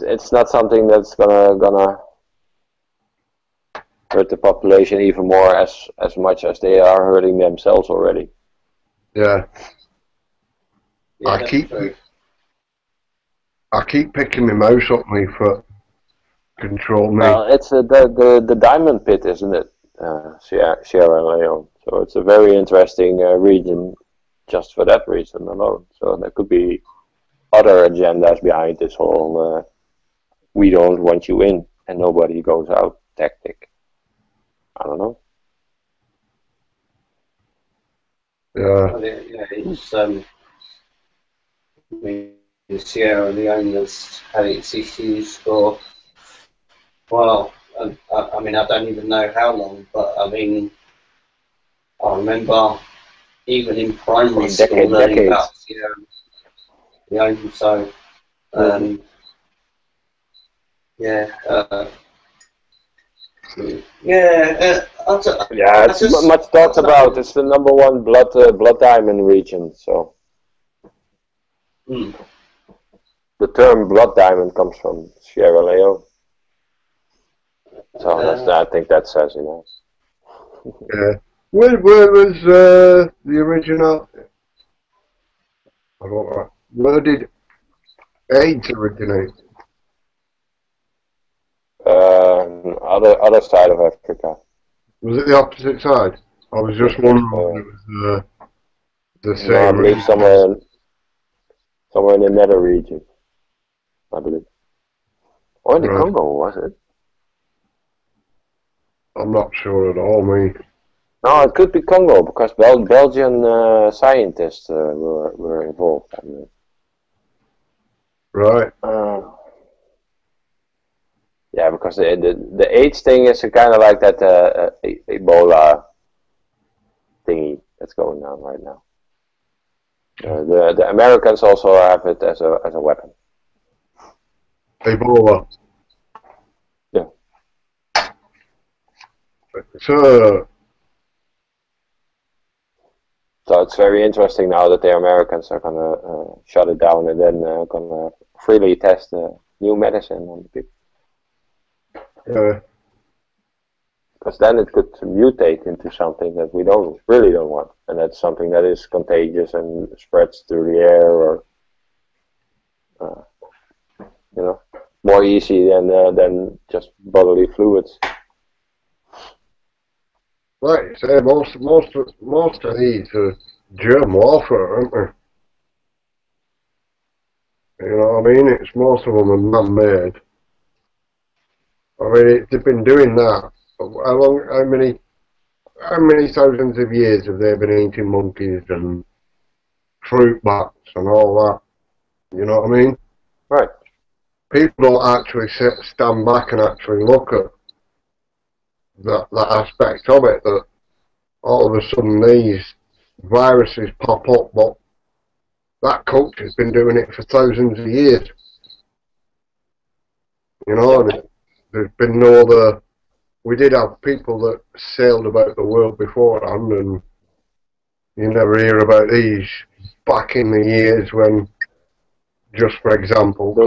It's not something that's gonna hurt the population even more as much as they are hurting themselves already. Yeah. I keep picking my mouse up me for control me. Well, it's the diamond pit, isn't it? Sierra Leone. So it's a very interesting region just for that reason alone. So there could be other agendas behind this whole we don't want you in and nobody goes out tactic. I don't know. Yeah. It's Sierra Leone has had its issues for, well, I mean, I don't even know how long, but I mean, I remember even in primary school learning about Sierra Leone, so, it's much talked about. It's the #1 blood diamond region. So the term blood diamond comes from Sierra Leone. So I think that says enough. Yeah. Where was the original? I don't know. Where did AIDS originate? Other side of Africa. Was it the opposite side? I was just wondering whether it was the No, I same believe region. somewhere in the nether region, I believe. Or in the Right. Congo, was it? I'm not sure at all, me. No, it could be Congo because Belgian scientists were involved. Right. Yeah, because the AIDS thing is kind of like that Ebola thingy that's going on right now. The Americans also have it as a weapon. Ebola. Yeah. So it's very interesting now that the Americans are gonna shut it down and then gonna freely test new medicine on the people. yeah. Because then it could mutate into something that we really don't want, and that's something that is contagious and spreads through the air, or more easy than just bodily fluids. Right, so most of these are germ warfare, aren't they? You know what I mean? It's most of them are man-made. I mean, they've been doing that. How many thousands of years have they been eating monkeys and fruit bats and all that? You know what I mean? Right. People don't actually stand back and actually look at that aspect of it, that all of a sudden these viruses pop up, but that culture's been doing it for thousands of years. You know, there's been no other. We did have people that sailed about the world beforehand, and you never hear about these back in the years when, just for example, the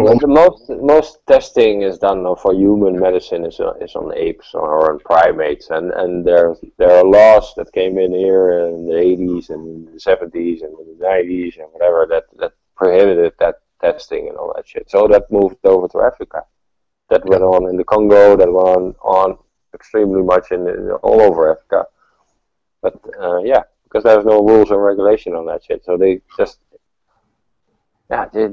most testing is done for human medicine is on apes or on primates, and there are laws that came in here in the 80s and the 70s and the 90s and whatever that prohibited that testing and all that shit. So that moved over to Africa. That went on in the Congo. That went on extremely much in all over Africa. But because there's no rules or regulation on that shit, so they just they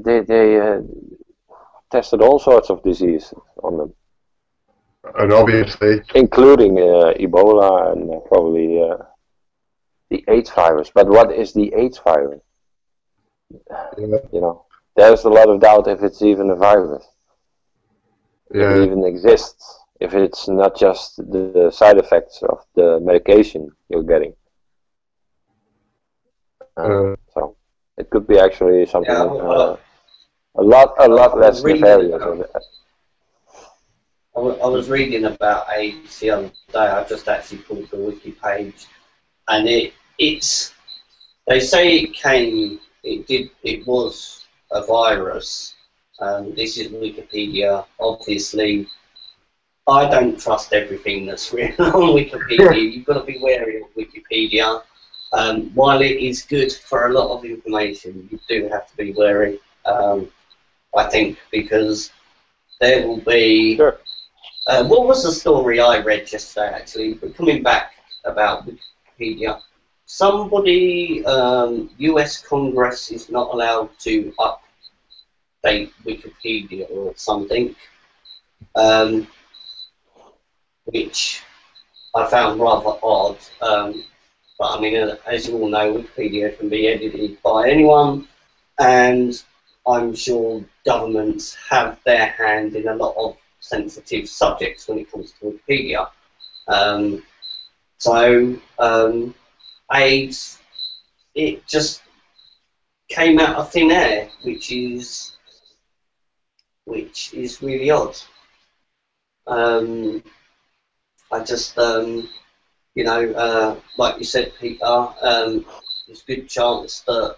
tested all sorts of disease on them, and obviously including Ebola and probably the AIDS virus. But what is the AIDS virus? You know, there's a lot of doubt if it's even a virus. If it even exists, if it's not just the side effects of the medication you're getting. So it could be actually something a lot less nefarious. I was reading about AIDS the other day. I just actually pulled the wiki page, and it's they say it was a virus. This is Wikipedia. Obviously, I don't trust everything that's written on Wikipedia. You've got to be wary of Wikipedia. While it is good for a lot of information, you do have to be wary. I think, because there will be. Sure. What was the story I read yesterday, actually? But coming back about Wikipedia, somebody, US Congress is not allowed to update Wikipedia or something, which I found rather odd. But I mean, as you all know, Wikipedia can be edited by anyone, and I'm sure governments have their hand in a lot of sensitive subjects when it comes to Wikipedia. AIDS, it just came out of thin air, which is really odd. I just, like you said, Peter, there's a good chance that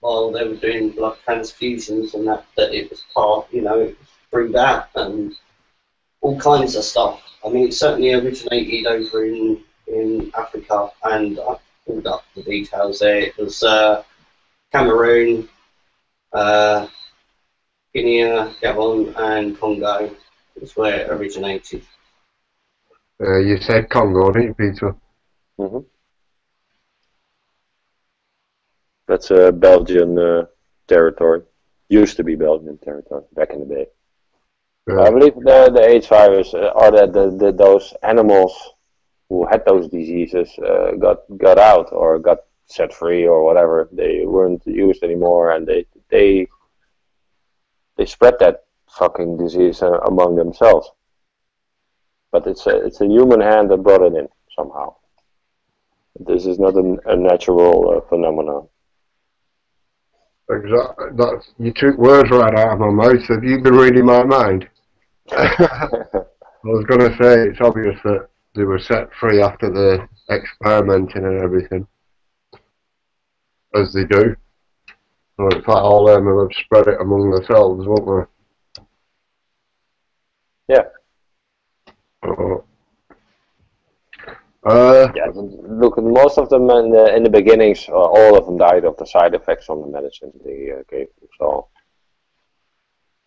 while they were doing blood transfusions and that it was it was through that and all kinds of stuff. I mean, it certainly originated over in Africa, and I pulled up the details there. It was Cameroon, Guinea, Gabon, and Congo is where it originated. You said Congo, didn't you, Peter? Hmm. That's Belgian territory. Used to be Belgian territory back in the day. I believe the AIDS virus, or those animals who had those diseases got out or got set free or whatever. They weren't used anymore, and they spread that fucking disease among themselves. But it's a human hand that brought it in somehow. This is not a natural phenomenon. Exactly. You took words right out of my mouth. Have you been reading my mind? I was going to say it's obvious that they were set free after the experimenting and everything, as they do. So it's like all them will have spread it among themselves, won't they? Yeah. Yeah, look, most of them in the beginnings, all of them died of the side effects from the medicine they gave them. So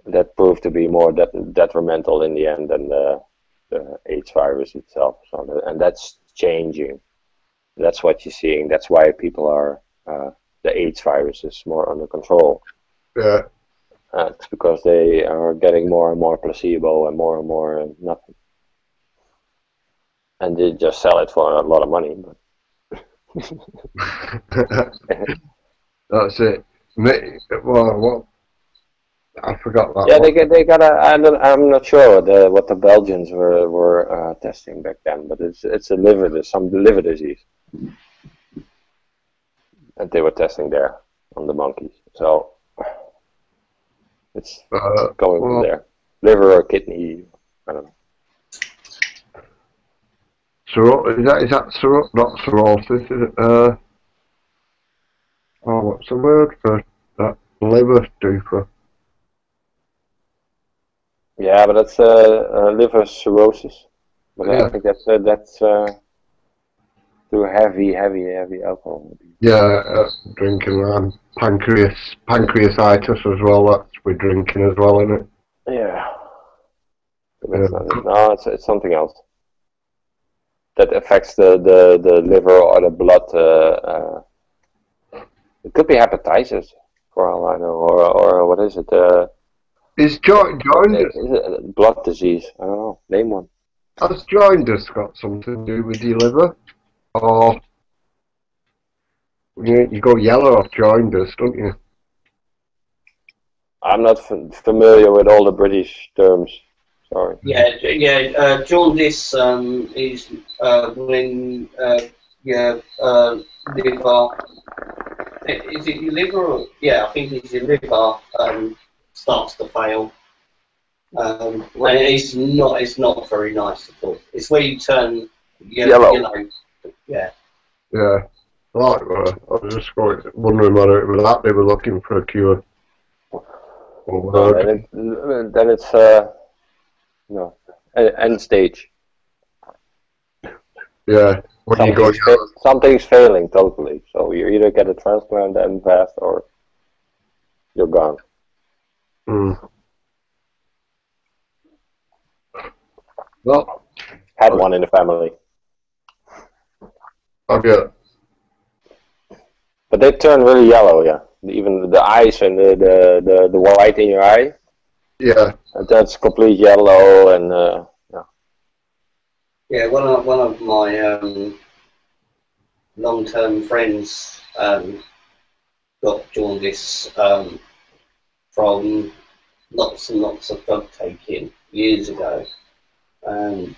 that proved to be more detrimental in the end than the AIDS virus itself. So and that's changing. That's what you're seeing. That's why people are the AIDS virus is more under control. Yeah. It's because they are getting more and more placebo and more nothing. And they just sell it for a lot of money. That's it. Well, what? I forgot that. Yeah, they got a. I'm not sure what the Belgians were testing back then, but it's some liver disease, and they were testing there on the monkeys. So it's going from there, liver or kidney, I don't know. Is that not cirrhosis? Is it? What's the word for that? Liver duper. Yeah, but that's liver cirrhosis. But yeah. I think that's through heavy alcohol. Yeah, drinking pancreatitis as well. That's with drinking as well, isn't it? Yeah. No, it's something else that affects the liver or the blood. It could be hepatitis, for all I know, or what is it? Is jaundice blood disease? I don't know. Name one. Has jaundice got something to do with your liver? Or you go yellow off jaundice, don't you? I'm not familiar with all the British terms. Sorry. Yeah. Jaundice is when your liver. Is it your liver? Or, yeah, I think it's your liver starts to fail. And it's not very nice at all. It's where you turn yellow. Yeah. Yeah. Right. I was just wondering whether it was that they were looking for a cure. Then it's end stage. Yeah. Something's failing totally. So you either get a transplant and fast, or you're gone. Well, had one in the family. Okay. But they turn really yellow, yeah. Even the eyes and the white in your eye. Yeah. That's complete yellow and yeah. Yeah, one of my long-term friends got jaundice from lots and lots of drug taking years ago.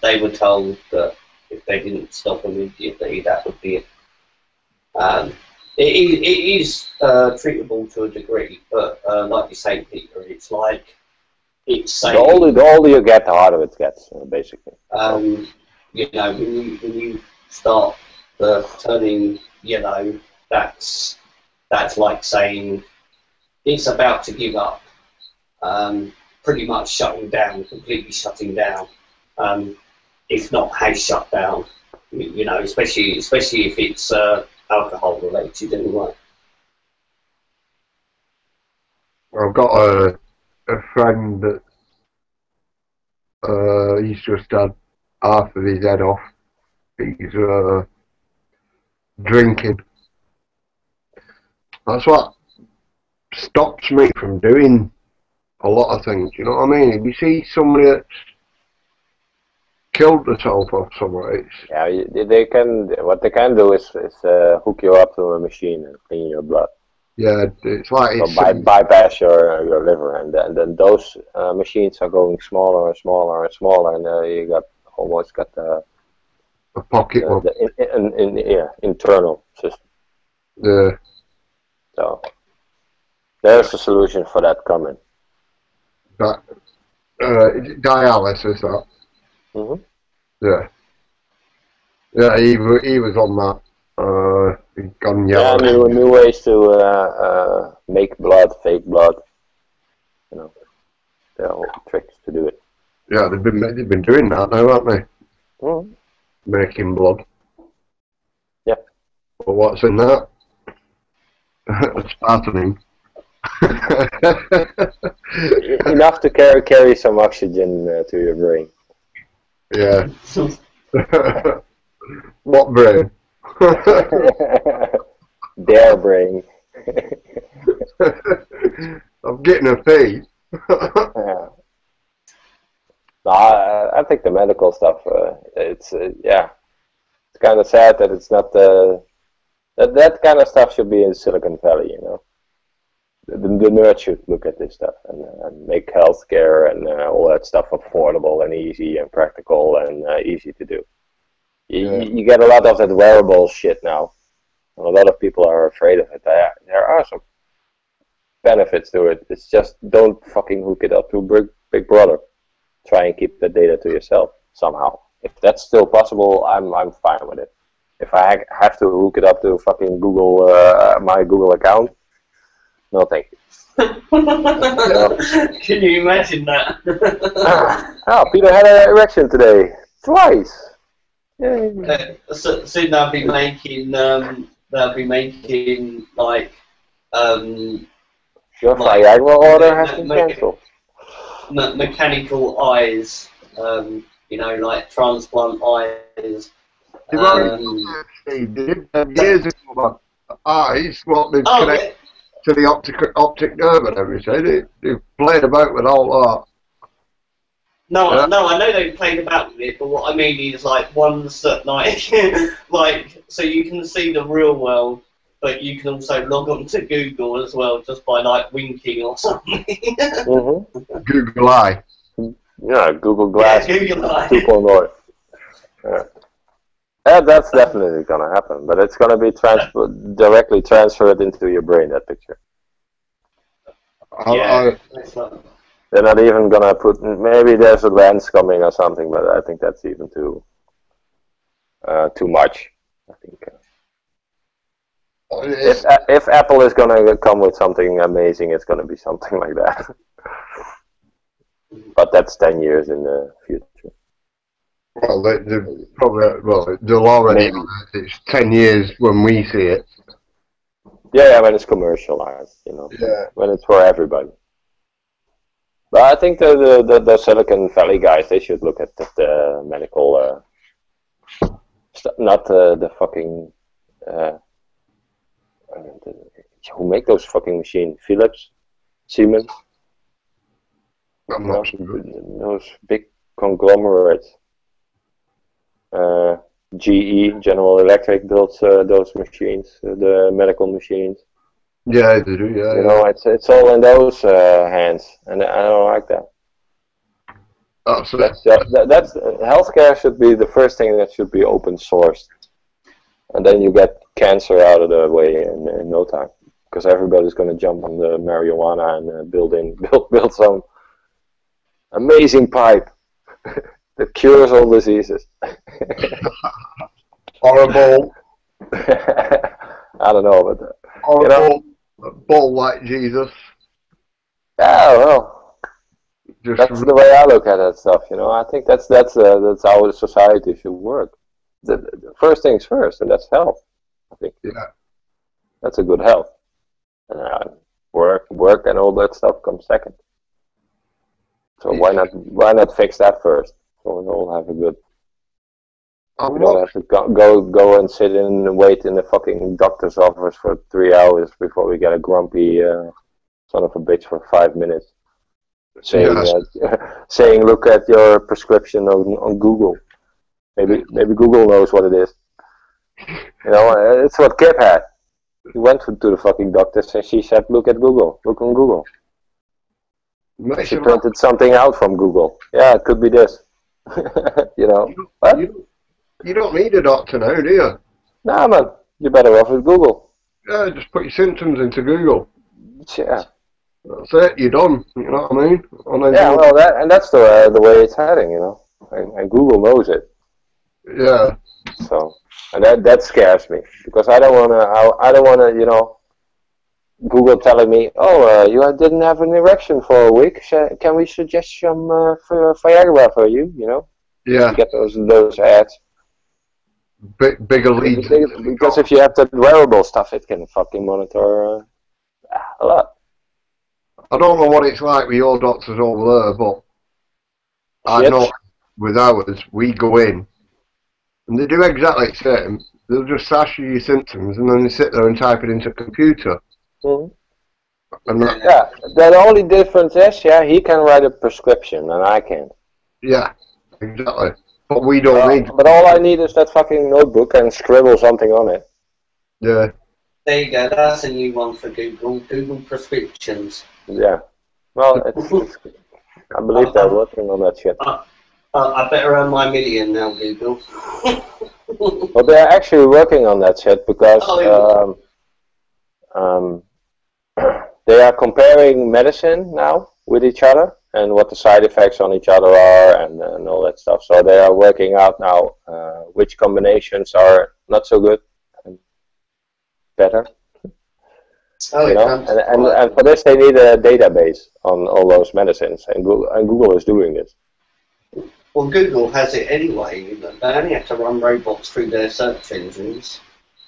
They were told that if they didn't stop immediately, that would be it. It is treatable to a degree, but like you say, Peter, it's like the older you get, the harder it gets, basically. You know, when you start turning yellow, that's like saying it's about to give up. Pretty much completely shutting down. If not has shut down, you know, especially if it's alcohol related anyway. I've got a friend that he's just had half of his head off. He's drinking. That's what stops me from doing a lot of things. You know what I mean? If you see somebody that's killed herself or somewhere, yeah, they can. What they can do is hook you up to a machine and clean your blood. yeah, it's like So bypass your liver, and then those machines are going smaller and smaller and smaller, and you got almost got the a pocket one. Yeah, internal system. Yeah. So there's a solution for that coming. That dialysis, that. Mhm. Yeah. Yeah, he was on that. He'd gone Yeah, yellow. new ways to make blood, fake blood. You know, there are all tricks to do it. Yeah, they've been doing that now, haven't they? Mhm. Making blood. Yeah. But what's in that? Aspartame. Enough to carry some oxygen to your brain. Yeah. What brain? Their brain. I'm getting a pee. Yeah. No, I think the medical stuff. It's yeah. It's kind of sad that it's not that kind of stuff should be in Silicon Valley. You know, the nerds should look at this stuff and make healthcare and all that stuff affordable and easy and practical and easy to do. You get a lot of that wearable shit now. A lot of people are afraid of it. There are some benefits to it. It's just don't fucking hook it up to Big Brother. Try and keep the data to yourself somehow. If that's still possible, I'm fine with it. If I have to hook it up to fucking Google, my Google account, no thank you. Can you imagine that? Oh, Peter had an erection today. Twice. Soon they'll be making like your like, Viagra order has been cancelled. Mechanical eyes, you know, like transplant eyes. Years ago about eyes, what they've connected to the optic nerve and everything. They've played about with all that. No, I know they played about with it, but what I mean is like ones that like, like so you can see the real world, but you can also log on to Google as well just by like winking or something. Mm-hmm. Google Eye. Yeah, Google Glass. Yeah, Google Eye. 2.0. Yeah, that's definitely gonna happen, but it's gonna be directly transferred into your brain. That picture. They're not even gonna put. Maybe there's a lens coming or something, but I think that's even too much. I think. If Apple is gonna come with something amazing, it's gonna be something like that. But that's 10 years in the future. Well, they'll already. It's 10 years when we see it. Yeah, when it's commercialized, you know. Yeah. When it's for everybody. But I think the Silicon Valley guys, they should look at the medical not the fucking who make those fucking machines? Philips, Siemens. I'm not sure. Those big conglomerates. GE, General Electric, builds those machines, the medical machines. Yeah, they do. Yeah. You know, it's all in those hands, and I don't like that. That's healthcare should be the first thing that should be open sourced, and then you get cancer out of the way in no time, because everybody's going to jump on the marijuana and build some amazing pipe that cures all diseases. Horrible. I don't know, but horrible. Ball like Jesus. Yeah, well, that's the way I look at that stuff. You know, I think that's how society should work. The first things first, and that's health. I think. Yeah. That's a good health. And work, and all that stuff comes second. So why not fix that first? So we all have a good. We don't have to go and sit in and wait in the fucking doctor's office for 3 hours before we get a grumpy son of a bitch for 5 minutes saying saying look at your prescription on Google. Maybe Google knows what it is. You know, it's what Kip had. He went to the fucking doctor and she said, look at Google. Look on Google. She printed something out from Google. Yeah, it could be this. You know. What? You don't need a doctor now, do you? Nah, man. You're better off with Google. Yeah, just put your symptoms into Google. Yeah. That's it. You're done. You know what I mean? Yeah, well, that's the way it's heading, you know. And Google knows it. Yeah. So, and that scares me because I don't wanna, you know, Google telling me, oh, you didn't have an erection for a week. Can we suggest some Viagra for you? You know? Yeah. You get those ads. Bigger leads. Because if you have that wearable stuff, it can fucking monitor a lot. I don't know what it's like with your doctors over there, but I know with ours, we go in and they do exactly the same. They'll just ask you your symptoms and then they sit there and type it into a computer. Mm-hmm. And yeah, the only difference is, he can write a prescription and I can't. Yeah, exactly. But we don't need. But all I need is that fucking notebook and scribble something on it. Yeah. There you go. That's a new one for Google. Google prescriptions. Yeah. Well, I believe they're working on that shit. I better earn my million now, Google. Well, they're actually working on that shit because they are comparing medicine now with each other and what the side effects on each other are and all that stuff. So they are working out now which combinations are not so good and better. You know? And for this they need a database on all those medicines, and Google is doing this. Well, Google has it anyway. They only have to run robots through their search engines.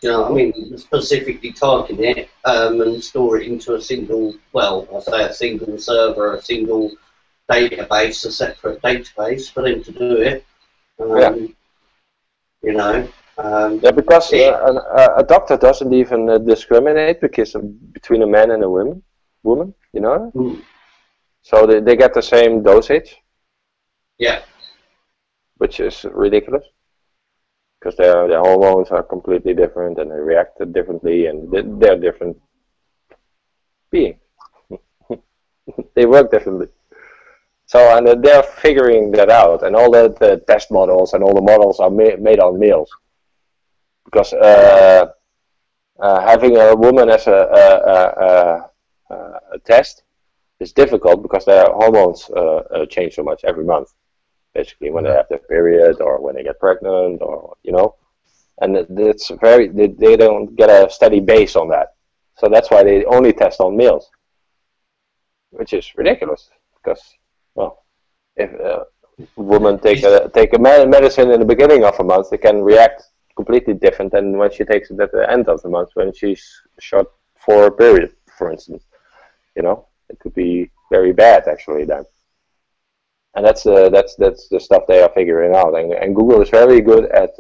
You know what I mean? Specifically target it and store it into a single, well, I say a single server, a single database, a separate database for them to do it. You know. Yeah, because a doctor doesn't even discriminate between a man and a woman, you know? Mm. So they get the same dosage. Yeah. Which is ridiculous. Because their hormones are completely different and they react differently and they're different beings. They work differently. So, and they're figuring that out, and all the test models and all the models are made on males. Because having a woman as a test is difficult because their hormones change so much every month. Basically, when they have their period or when they get pregnant, or you know, and it's they don't get a steady base on that. So that's why they only test on males, which is ridiculous. Because, well, if a woman take a medicine in the beginning of a month, they can react completely different than when she takes it at the end of the month when she's short for a period, for instance. You know, it could be very bad actually then. And that's the stuff they are figuring out. And Google is very good at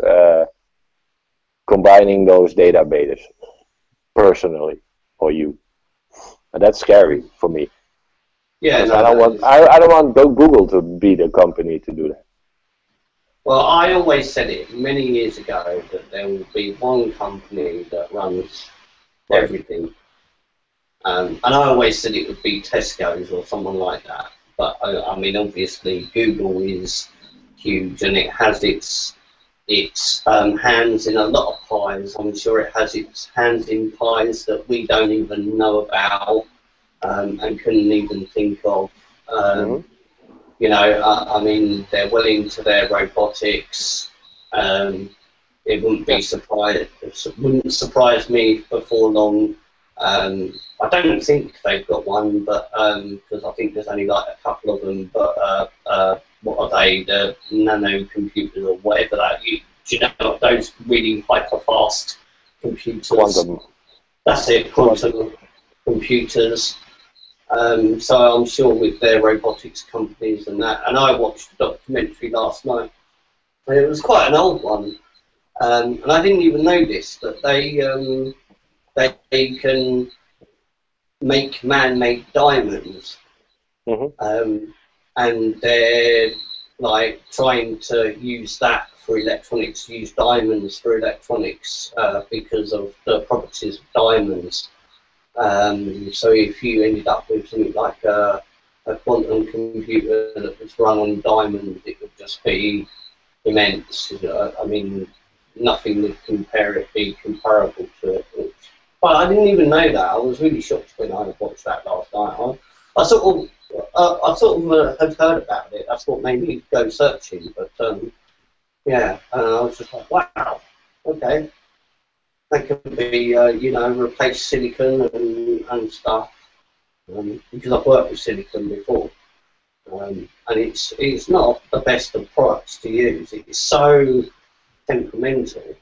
combining those databases personally for you. And that's scary for me. Yeah, no, I don't want Google to be the company to do that. Well, I always said it many years ago that there will be one company that runs everything. And I always said it would be Tesco's or someone like that. But I mean, obviously, Google is huge and it has its hands in a lot of pies. I'm sure it has its hands in pies that we don't even know about and couldn't even think of. You know, I mean, they're well into their robotics. It wouldn't surprise me before long. I don't think they've got one, but because I think there's only like a couple of them. But what are they? The nano computers or whatever that? Do you know those really hyper fast computers? Quantum. That's it. Quantum computers. So I'm sure with their robotics companies and that. And I watched a documentary last night. And it was quite an old one. And I didn't even know this, but they can make man-made diamonds. And they're like trying to use that for electronics, use diamonds for electronics because of the properties of diamonds. So if you ended up with something like a quantum computer that was run on diamonds, it would just be immense. I mean, nothing would be comparable to it. But I didn't even know that. I was really shocked when I watched that last night. I sort of had heard about it. That's what made me go searching. But yeah, I was just like, wow, okay. That could be, you know, replace silicon and stuff. Because I've worked with silicon before. And it's not the best of products to use. It's so temperamental.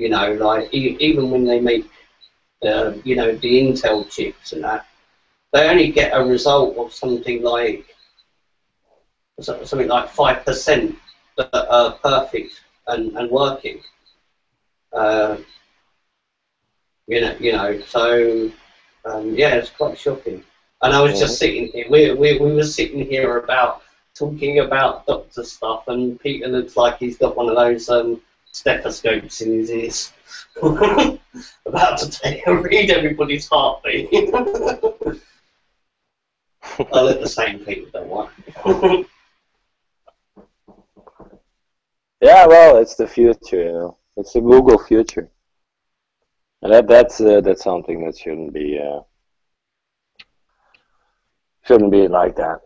You know, like even when they make, you know, the Intel chips and that, they only get a result of something like 5% that are perfect and working. You know. So yeah, it's quite shocking. And I was just sitting here. We were sitting here talking about doctor stuff, and Peter looks like he's got one of those stethoscopes in his ears, about to read everybody's heartbeat. I look the same, Peter, don't worry. Yeah, well, it's the future, you know. It's the Google future, and that's something that shouldn't be like that.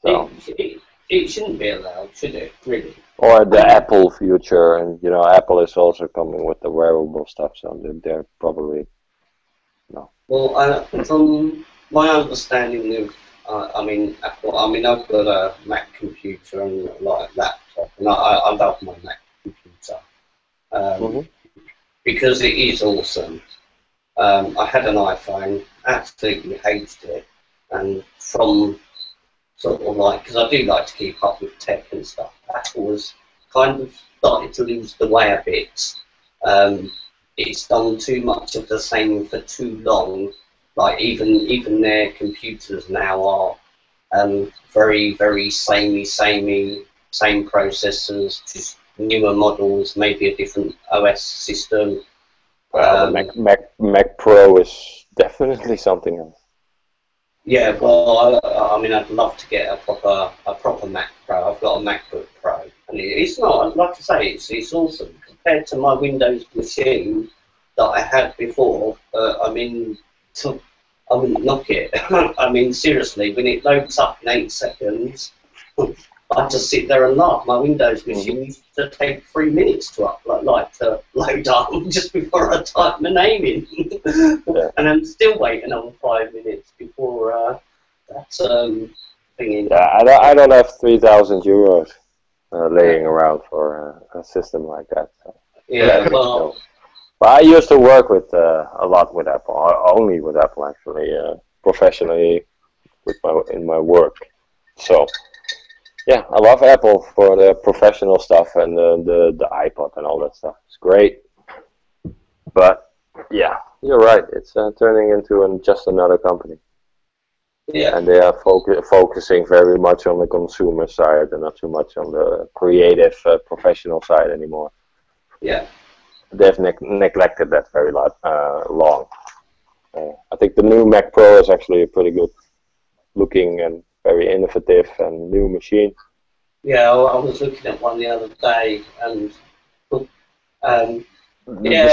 So. It shouldn't be allowed, should it? Really? Or the Apple future, and you know, Apple is also coming with the wearable stuff, so they're probably no. Well, from my understanding of, I mean, Apple. I mean, I've got a Mac computer and like laptop, and I love my Mac computer because it is awesome. I had an iPhone, absolutely hated it, and from sort of like, because I do like to keep up with tech and stuff, Apple was kind of started to lose the way a bit. It's done too much of the same for too long. Like even their computers now are very, very same processors, just newer models, maybe a different OS system. Well, Mac Pro is definitely something else. Yeah, well, I mean, I'd love to get a proper Mac Pro. I've got a MacBook Pro, and it's not, like I say, it's awesome compared to my Windows machine that I had before. I mean, I wouldn't knock it. I mean, seriously, when it loads up in 8 seconds, I just sit there and laugh. My Windows machine used to take 3 minutes to load up just before I type my name in, and I'm still waiting on 5 minutes before that thing in. Yeah, I don't have 3,000 euros laying around for a system like that. So. Yeah, well. But I used to work with a lot with Apple, only with Apple actually, professionally in my work. So. Yeah, I love Apple for the professional stuff and the iPod and all that stuff. It's great. But, yeah, you're right. It's turning into just another company. Yeah. And they are focusing very much on the consumer side and not too much on the creative professional side anymore. Yeah. They've neglected that very long. I think the new Mac Pro is actually a pretty good looking and very innovative and new machine. Yeah, I was looking at one the other day, and the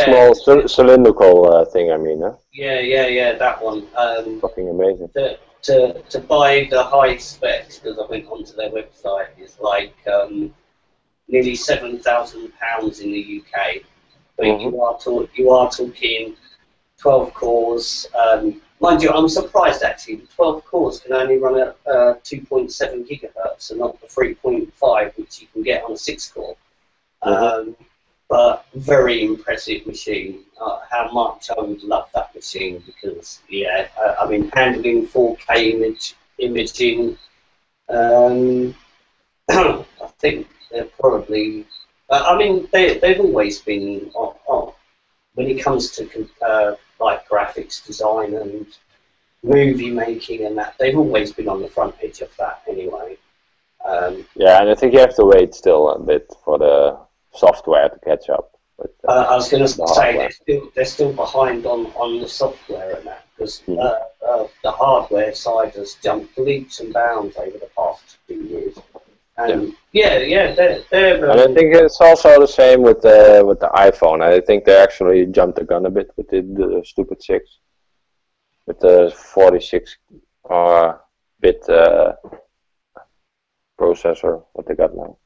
small cylindrical thing, I mean, huh? Yeah, that one. Fucking amazing. To buy the high specs, because I went onto their website, is like nearly £7,000 in the UK. But you are talking 12 cores. Mind you, I'm surprised actually. The 12 cores can only run at 2.7 gigahertz and not the 3.5 which you can get on a 6 core. but very impressive machine. How much I would love that machine because, yeah, I mean, handling 4K imaging, I think they're probably. I mean, they've always been when it comes to like graphics design and movie making and that. They've always been on the front edge of that anyway. Yeah, and I think you have to wait still a bit for the software to catch up. With, I was going to say they're still behind on the software and that because the hardware side has jumped leaps and bounds over the past 2 years. And they're and I think it's also the same with the iPhone. I think they actually jumped the gun a bit with the stupid 6, with the 46-bit processor what they got now.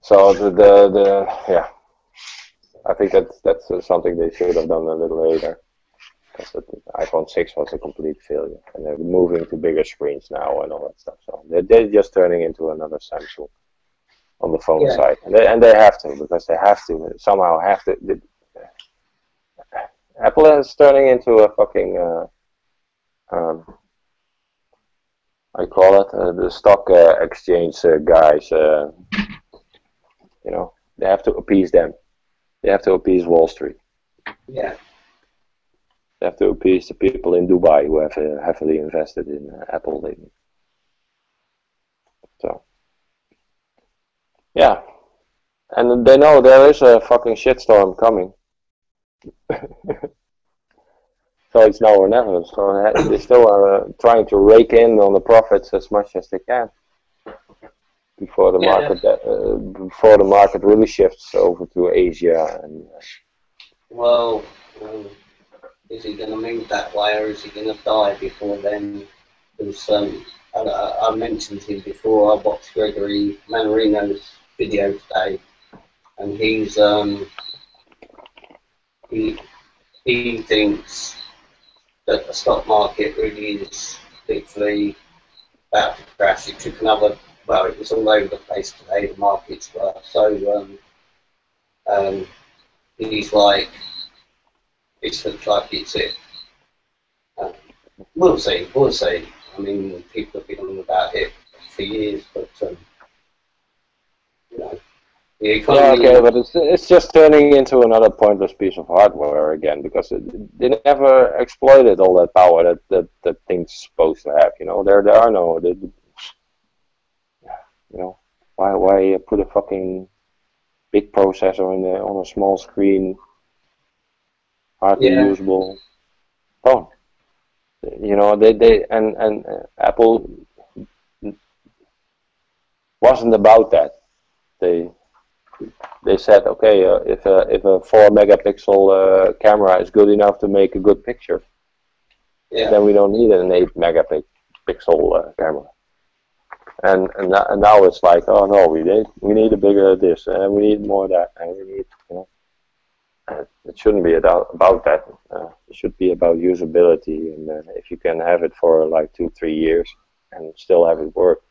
So yeah, I think that's something they should have done a little later. Because the iPhone 6 was a complete failure, and they're moving to bigger screens now and all that stuff. So they're just turning into another Samsung on the phone side, and they have to, because they have to somehow have to. Apple is turning into a fucking I call it the stock exchange guys. You know, they have to appease them. They have to appease Wall Street. Yeah. They have to appease the people in Dubai who have heavily invested in Apple lately. So, yeah. And they know there is a fucking shitstorm coming. So it's now or never. So they still are trying to rake in on the profits as much as they can before the market really shifts over to Asia. And well, is he going to move that way, or is he going to die before then? Because I mentioned him before. I watched Gregory Manarino's video today, and he's he thinks that the stock market really is literally about to crash. It took another. Well, it was all over the place today. The markets were so. He's like, it looks like it's it. We'll see. We'll see. I mean, people have been on about it for years, but you know, the economy. Yeah, okay, but it's just turning into another pointless piece of hardware again, because they never exploited all that power that thing's supposed to have. You know, there are no. You know, why put a fucking big processor on a small screen, hardly usable phone? You know, they and Apple wasn't about that. They said, okay, if a 4 megapixel camera is good enough to make a good picture, then we don't need an 8 megapixel camera. And now it's like, oh no, we need a bigger this, and we need more of that, and we need, you know, it shouldn't be about that. It should be about usability, and if you can have it for like 2-3 years and still have it work.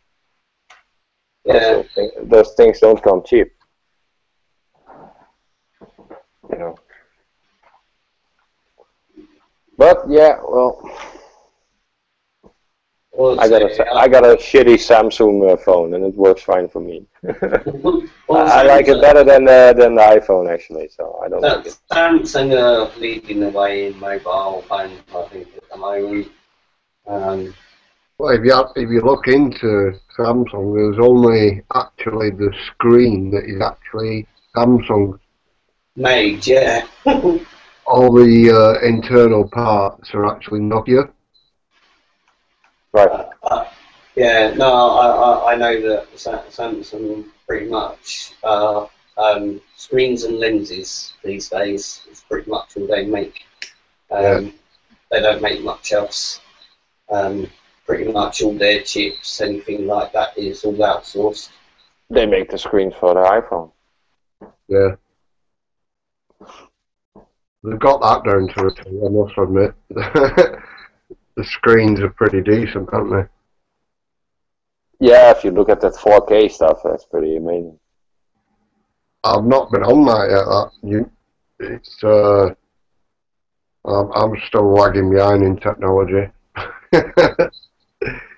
Yeah. Those things don't come cheap. You know. But yeah, well. I got a shitty Samsung phone, and it works fine for me. I like it better than the iPhone actually, so I don't like it. Samsung are leading the way in mobile phones, I think, at the moment. Well, if you look into Samsung, there's only actually the screen that is actually Samsung made. Yeah. All the internal parts are actually Nokia. Right. Yeah, no, I know that Samsung pretty much screens and lenses these days is pretty much all they make. They don't make much else. Pretty much all their chips, anything like that, is all outsourced. They make the screens for the iPhone. Yeah. They've got that down to a T, I must admit. The screens are pretty decent, aren't they? Yeah, if you look at that 4K stuff, that's pretty amazing. I've not been on that yet. It's I'm still lagging behind in technology.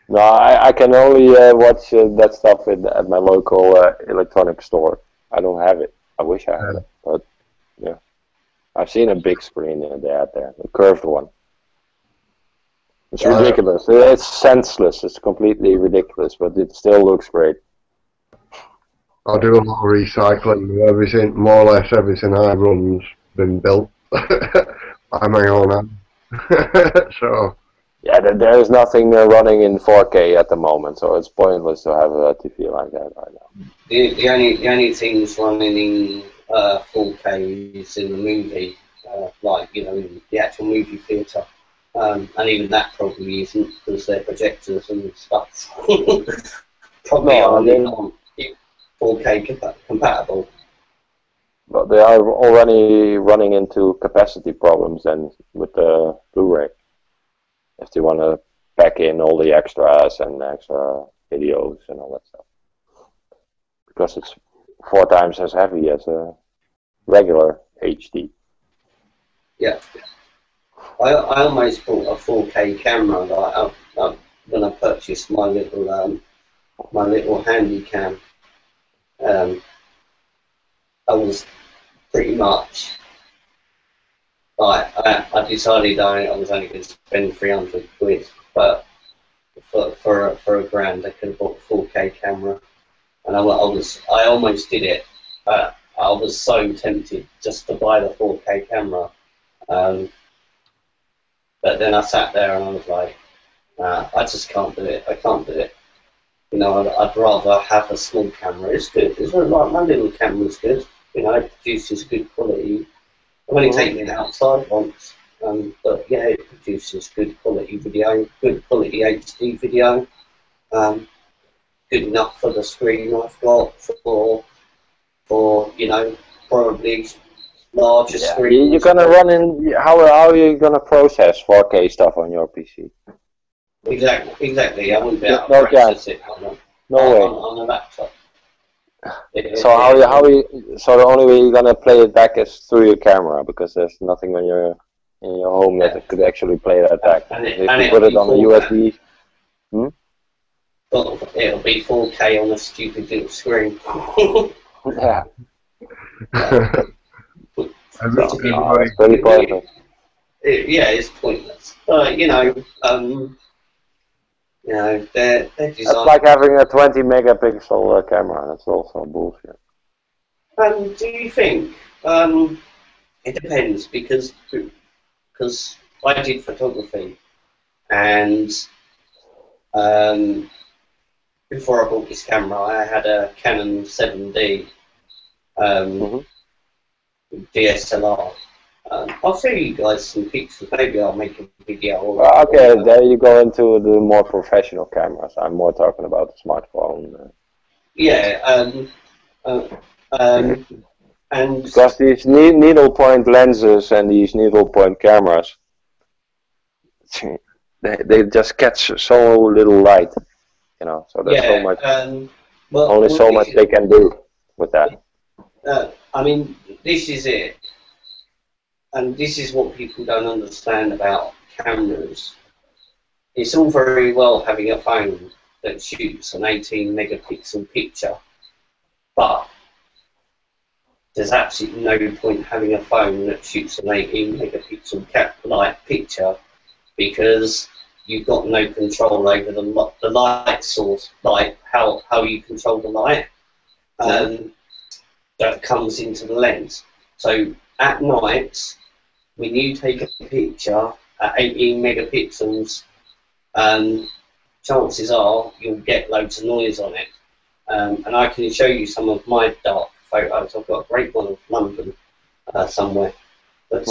No, I can only watch that stuff at my local electronic store. I don't have it. I wish I had it, but yeah, I've seen a big screen they had there, a curved one. It's ridiculous. It's senseless. It's completely ridiculous, but it still looks great. I do a lot of recycling. Everything, more or less everything I run's been built by my own hand. So. Yeah, there is nothing running in 4K at the moment, so it's pointless to have a TV like that right now. The only things running in 4K is in the movie, like in the actual movie theatre, and even that probably isn't because they're projectors and stuff. Probably aren't 4K compatible. But they are already running into capacity problems then with the Blu-ray. If they want to pack in all the extras and extra videos and all that stuff. Because it's 4 times as heavy as a regular HD. Yeah. I almost bought a 4K camera when I purchased my little handy cam. I was pretty much I decided I was only going to spend 300 quid, but for a grand I could have bought a 4K camera, and I almost did it. I was so tempted just to buy the 4K camera, but then I sat there and I was like, nah, I just can't do it. I can't do it. I'd rather have a small camera. It's good. It's like my little camera's good. It produces good quality. I've only taken it outside once, but yeah, it produces good quality video, good quality HD video, good enough for the screen I've got for probably larger screen. You're gonna run in. How are you gonna process 4K stuff on your PC? Exactly. I wouldn't be able to process it on a laptop. So so the only way you're gonna play it back is through your camera, because there's nothing in your home that could actually play that back. If you put it on a USB. It'll be 4K on a stupid little screen. Yeah. It's pretty pointless. It's pointless. They're designed. That's like having a 20 megapixel camera. That's also bullshit. Do you think? It depends, because I did photography, and before I bought this camera, I had a Canon 7D DSLR. I'll show you guys some pictures. Maybe I'll make a video. Okay, there you go into the more professional cameras. I'm more talking about the smartphone. And because these needle point lenses and these needle point cameras, they just catch so little light, so there's so much. Only so much they can do with that. I mean, this is it. And this is what people don't understand about cameras. It's all very well having a phone that shoots an 18 megapixel picture, but there's absolutely no point having a phone that shoots an 18 megapixel picture, because you've got no control over the light source, like how you control the light that comes into the lens. So at night, when you take a picture at 18 megapixels, chances are you'll get loads of noise on it. And I can show you some of my dark photos. I've got a great one of London somewhere. But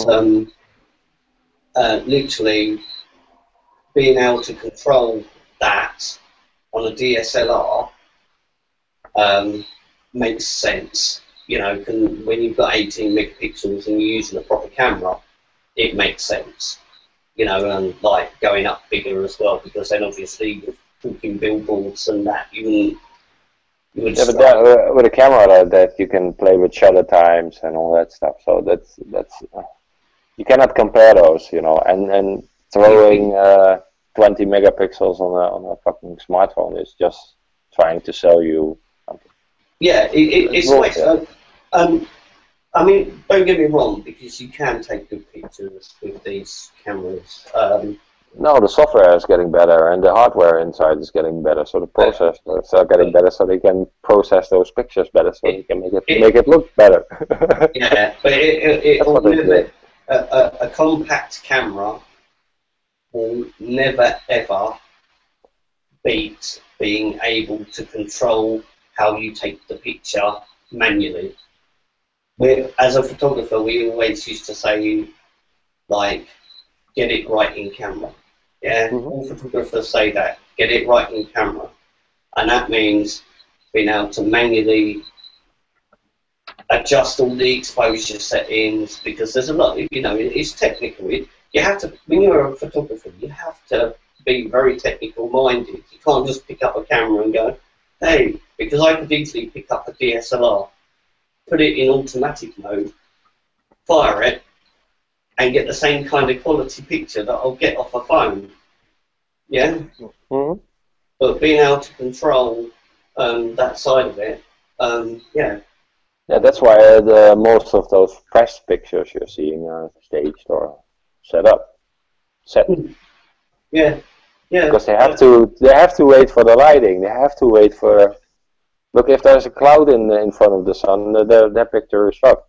literally being able to control that on a DSLR makes sense. When you've got 18 megapixels and you're using a proper camera, it makes sense. And like going up bigger as well, because then obviously you're talking billboards and that, you you would Yeah, but start. that, with a camera that you can play with shutter times and all that stuff. So that's you cannot compare those, you know. And throwing 20 megapixels on a fucking smartphone is just trying to sell you something. Yeah, it's like, bullshit. I mean, don't get me wrong, because you can take good pictures with these cameras. No, the software is getting better and the hardware inside is getting better. So the processors are getting better, so they can process those pictures better, so they can make it look better. Yeah, but a compact camera will never ever beat being able to control how you take the picture manually. As a photographer, we always used to say, like, get it right in camera. Yeah, all photographers say that, get it right in camera. And that means being able to manually adjust all the exposure settings, because there's a lot, you know, it's technical. You have to, when you're a photographer, you have to be very technical minded. You can't just pick up a camera and go, hey, because I could easily pick up a DSLR, put it in automatic mode, fire it, and get the same kind of quality picture that I'll get off a phone. Yeah? But being able to control that side of it, yeah. Yeah, that's why most of those press pictures you're seeing are staged or set. Yeah, yeah. Because they have to wait for the lighting. They have to wait for. Look, if there's a cloud in front of the sun, that picture is fucked.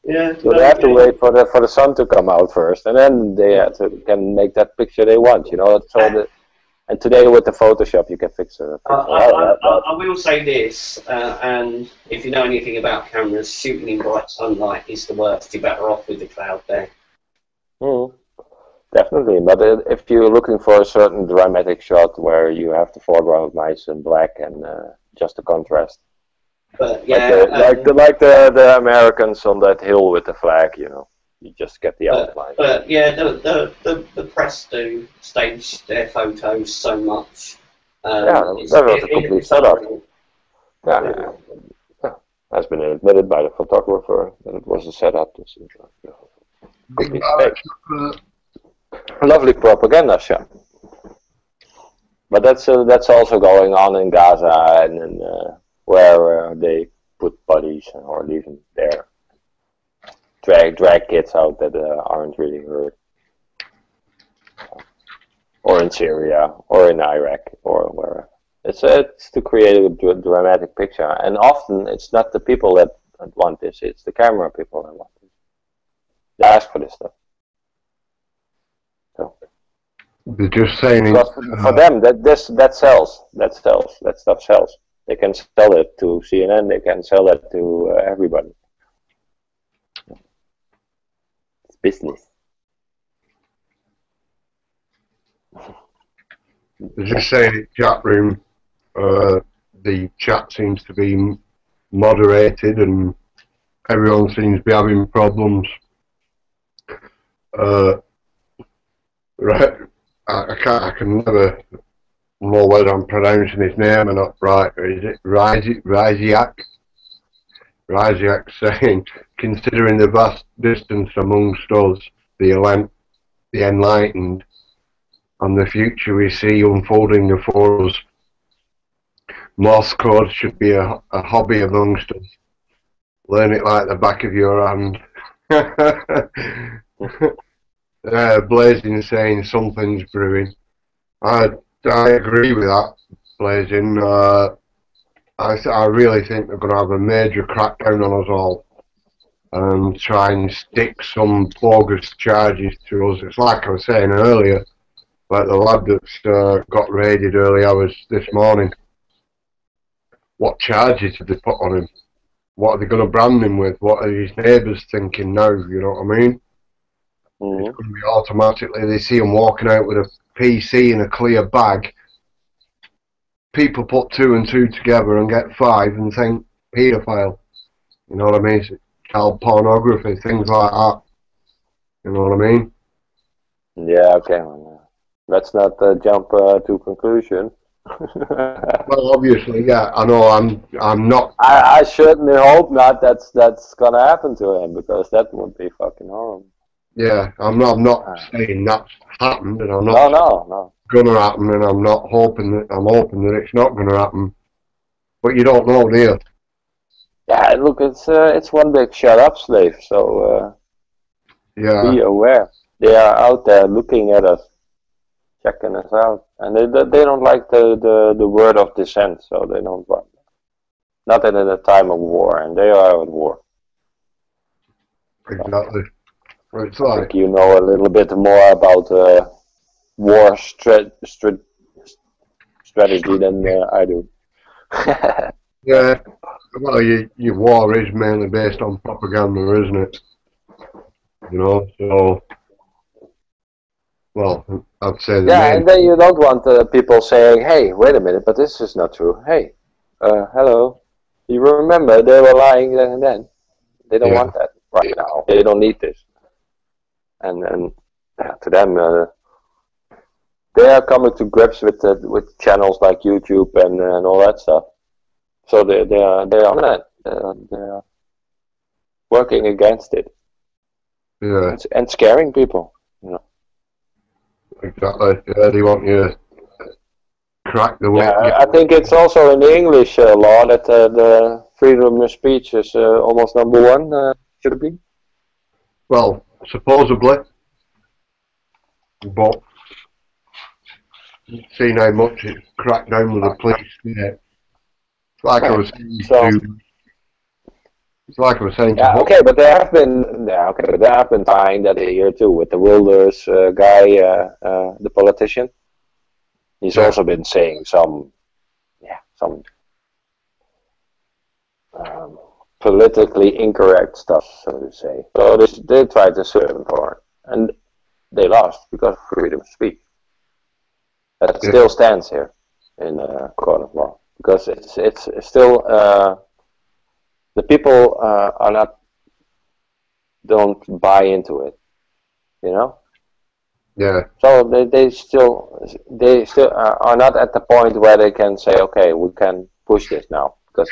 Yeah. So they have to wait for the sun to come out first, and then they can make that picture they want. You know. So and today with the Photoshop, you can fix it. I will say this, and if you know anything about cameras, shooting in bright sunlight is the worst. You're better off with the cloud there. Definitely, but if you're looking for a certain dramatic shot where you have the foreground nice and black and just the contrast, but yeah, like the Americans on that hill with the flag, you know, you just get the outline. But yeah, the press do stage their photos so much. That was a complete setup. Yeah, has been admitted by the photographer that it was a setup. Lovely propaganda shot. But that's also going on in Gaza and where they put bodies or leave them there. Drag kids out that aren't really hurt. Or in Syria, or in Iraq, or wherever. It's to create a dramatic picture, and often it's not the people that want this; it's the camera people that want this. They ask for this stuff. So they're just saying for them that sells. That stuff sells. They can sell it to CNN. They can sell it to everybody. It's business. They're just saying in the chat room, the chat seems to be moderated and everyone seems to be having problems. Right, I can never know whether I'm pronouncing his name or not right. Is it Ryziak? Ryziak saying, considering the vast distance amongst us, the enlightened, and the future we see unfolding before us, Morse code should be a hobby amongst us. Learn it like the back of your hand. Blazing saying something's brewing. I agree with that, Blazing. I really think they're going to have a major crackdown on us all and try and stick some bogus charges to us. It's like I was saying earlier, like the lad that's got raided early hours this morning. What charges have they put on him? What are they going to brand him with? What are his neighbours thinking now? You know what I mean? It's going to be automatically, they see him walking out with a PC in a clear bag. People put 2 and 2 together and get 5 and think paedophile. You know what I mean? It's child pornography, things like that. You know what I mean? Yeah, okay. Let's not jump to conclusion. Well, obviously, yeah. I know. I'm not. I certainly hope not. That's gonna happen to him because that would be fucking horrible. Yeah, I'm not saying that's happened, and I'm No, not no. gonna happen, and I'm hoping that it's not gonna happen. But you don't know, do you? Yeah, look, it's one big shut up slave. So Yeah, be aware. They are out there looking at us, checking us out, and they don't like the word of dissent. So they don't want. Not in a time of war, and they are at war. exactly. It's I like, think you know a little bit more about war strategy than I do. yeah. Well, your war is mainly based on propaganda, isn't it? You know, so. Well, I'd say the Yeah, main. and then you don't want people saying, "Hey, wait a minute, but this is not true." Hey, hello, you remember they were lying then and then. They don't Yeah. want that right now. They don't need this. And to them, they are coming to grips with channels like YouTube and all that stuff. So they are on that. They are working against it. Yeah. And scaring people. You know. Exactly. Yeah, they want you to crack the whip. Yeah, I think it's also in the English law that the freedom of speech is almost number one. Should it be? Well, supposedly, but seeing how much it's cracked down with the police. Yeah. It's like I was saying to. It's like I was saying to. Yeah, okay, but there have been tying that here too with the Wilders guy, the politician. He's also been saying some politically incorrect stuff, so to say. So they tried to sue him for it, and they lost because of freedom of speech. That still stands here in court of law because it's still the people don't buy into it, you know. Yeah. So they still are not at the point where they can say, okay, we can push this now because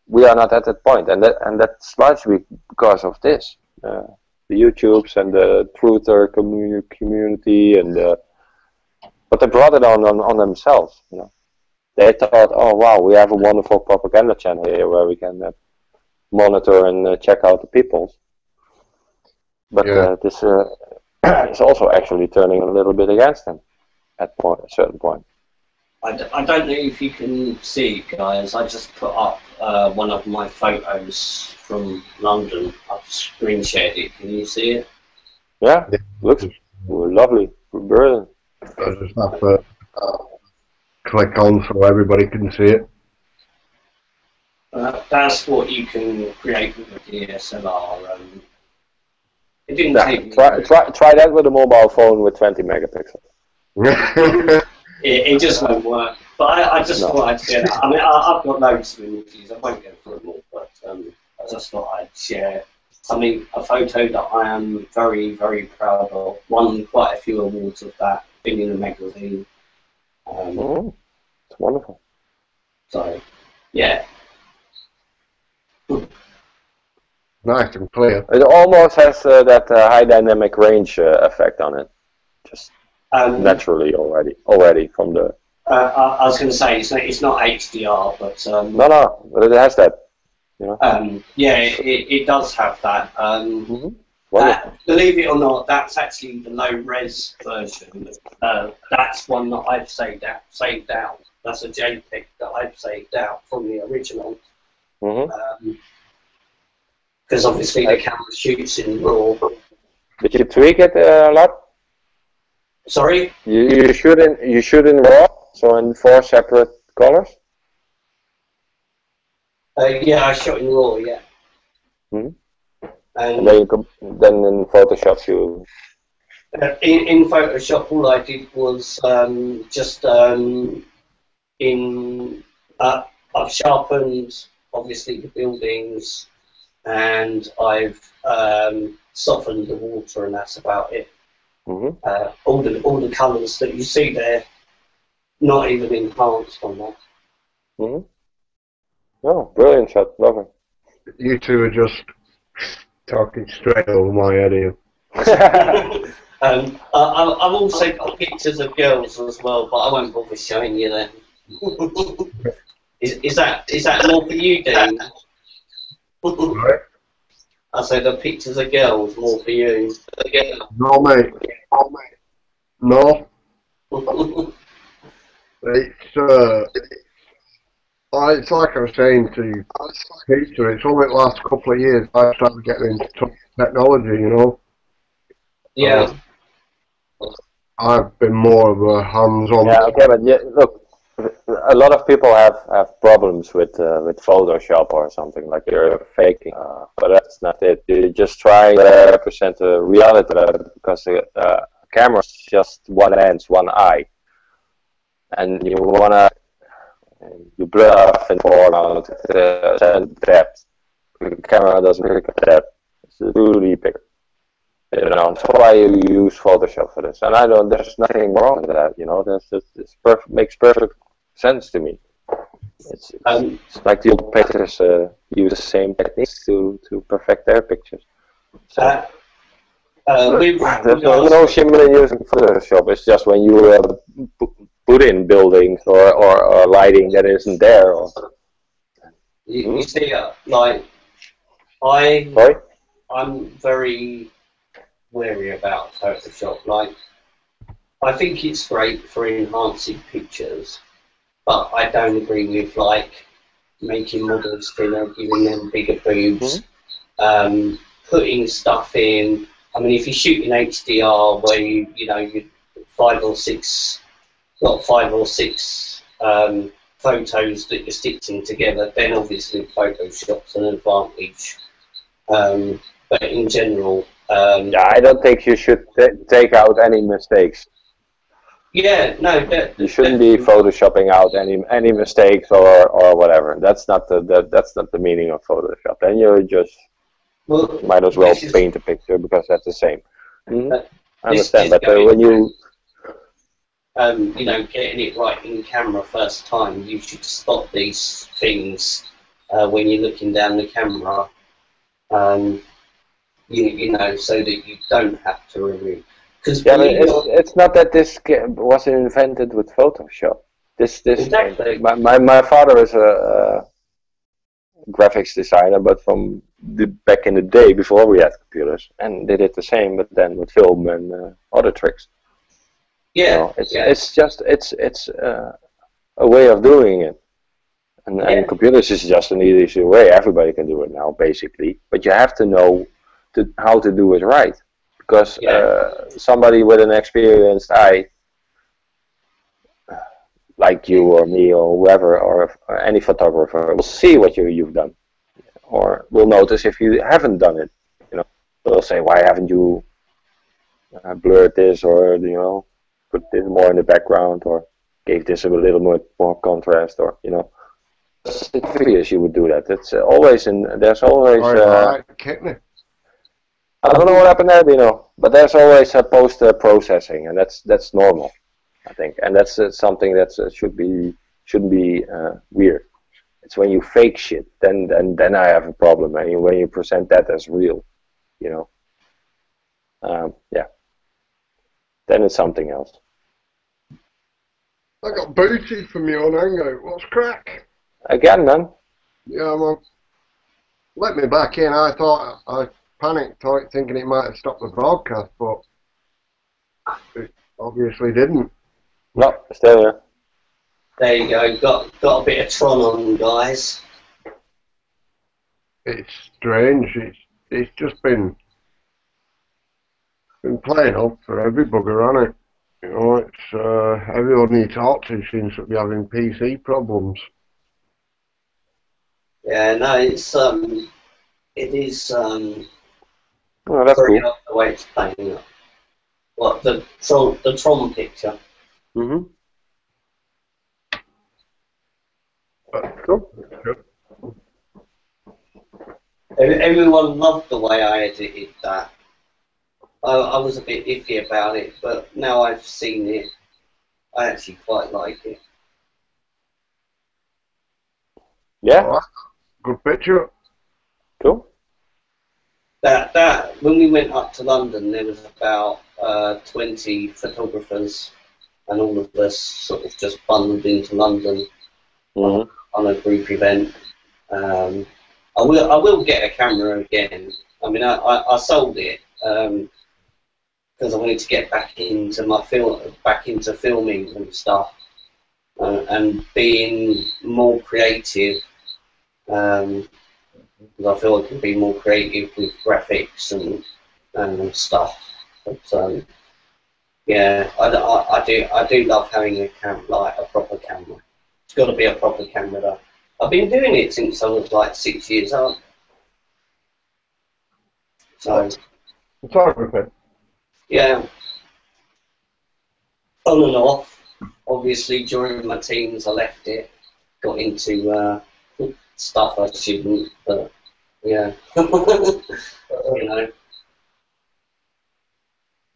we are not at that point, and that's largely because of this, the YouTubes and the truther community, and but they brought it on themselves, you know. They thought, oh wow, we have a wonderful propaganda channel here where we can monitor and check out the peoples, but this is also actually turning a little bit against them at a certain point. I don't know if you can see, guys. I just put up one of my photos from London. I've screen shared it. Can you see it? Yeah, looks lovely, brilliant. I just have to click on so everybody can see it. That's what you can create with a DSLR. It didn't take try that with a mobile phone with 20 megapixels. It just won't work. But I just thought I'd share that. I mean, I've got loads of images. I won't go through them all, but I just thought I'd share a photo that I am very, very proud of. Won quite a few awards of that. Been in a magazine. It's wonderful. So, yeah. Nice and clear. It almost has that high dynamic range effect on it, just naturally already from the. I was going to say it's not HDR, but no, but it has that. You know? Yeah, it does have that. Believe it or not, that's actually the low res version. That's one that I've saved out. That's a JPEG that I've saved out from the original. Because obviously the camera shoots in RAW. Did you tweak it a lot? Sorry? You shoot in RAW, so in 4 separate colors? Yeah, I shot in RAW, yeah. And then in Photoshop you... In Photoshop, all I did was I've sharpened, obviously, the buildings, and I've softened the water, and that's about it. All the colours that you see there not even enhanced on that. Mm-hmm. Oh, brilliant shot, love it. You two are just talking straight over my head here. I've also got pictures of girls as well, but I won't bother showing you them. Is that more for you, Dean? Right? I said the pictures of girls more for you. No, mate. No. It's like I was saying to Peter, it's only the last couple of years I started getting into technology, you know. Yeah. I've been more of a hands-on. Yeah, okay, but yeah, look, a lot of people have problems with Photoshop or something, like you're faking, but that's not it. You just try to represent the reality because the camera is just one lens, one eye, and you wanna blur off and foreground and depth. The camera doesn't pick up depth; it's really big. You know, that's why you use Photoshop for this, and I don't. There's nothing wrong with that. You know, it's perfect. Makes perfect sense to me. It's like the old painters use the same techniques to perfect their pictures. So there's no shame in using Photoshop. It's just when you put in buildings or lighting that isn't there. Or You see, like I'm very wary about Photoshop. Like, I think it's great for enhancing pictures, but I don't agree with like making models thinner, giving them bigger boobs, putting stuff in. I mean, if you shoot in HDR where you five or six photos that you're stitching together, then obviously Photoshop's an advantage. But in general, yeah, I don't think you should take out any mistakes. Yeah, no, you shouldn't be photoshopping out any mistakes or whatever. That's not the meaning of Photoshop. Then you just might as well paint a picture because that's the same. I understand, but when you getting it right in camera first time, you should spot these things when you're looking down the camera. So that you don't have to remove. Yeah, but it's not that this was invented with Photoshop. Exactly. My father is a graphics designer, but from back in the day before we had computers, and they did the same, but then with film and other tricks. Yeah, it's a way of doing it, and computers is just an easy way. Everybody can do it now, basically, but you have to know how to do it right. Because somebody with an experienced eye, like you or me or whoever, or any photographer, will see what you've done, or will notice if you haven't done it. They'll say, "Why haven't you blurred this, or put this more in the background, or gave this a little more contrast, or It's obvious you would do that. It's always there's always. I don't know what happened there, but there's always a post-processing, and that's normal, I think, and that's something that shouldn't be weird. It's when you fake shit, then I have a problem. And when you present that as real, then it's something else. I got booted from your own hangout. What's crack? Again, man. Yeah, well, let me back in. I thought I panicked, thinking it might have stopped the broadcast, but it obviously didn't. No, still here. There you go. Got a bit of Tron on, guys. It's strange. It's just been playing up for every bugger, hasn't it? It's everyone you talk to seems to be having PC problems. Yeah, no, it is. Oh, that's very cool. odd the way it's playing up. What the Tron picture? Mm-hmm. Cool. Everyone loved the way I edited that. I was a bit iffy about it, but now I've seen it, I actually quite like it. Yeah. Oh, good picture. Cool. That when we went up to London, there was about 20 photographers, and all of us sort of just bundled into London on a group event. I will get a camera again. I mean, I sold it because I wanted to get back into filming and stuff, and being more creative. Because I feel I can be more creative with graphics and stuff. But yeah, I do love having a like a proper camera. It's got to be a proper camera though. I've been doing it since I was like 6 years old. So photography. yeah, on and off. Obviously, during my teens, I left it, got into stuff I shouldn't, but yeah, you know.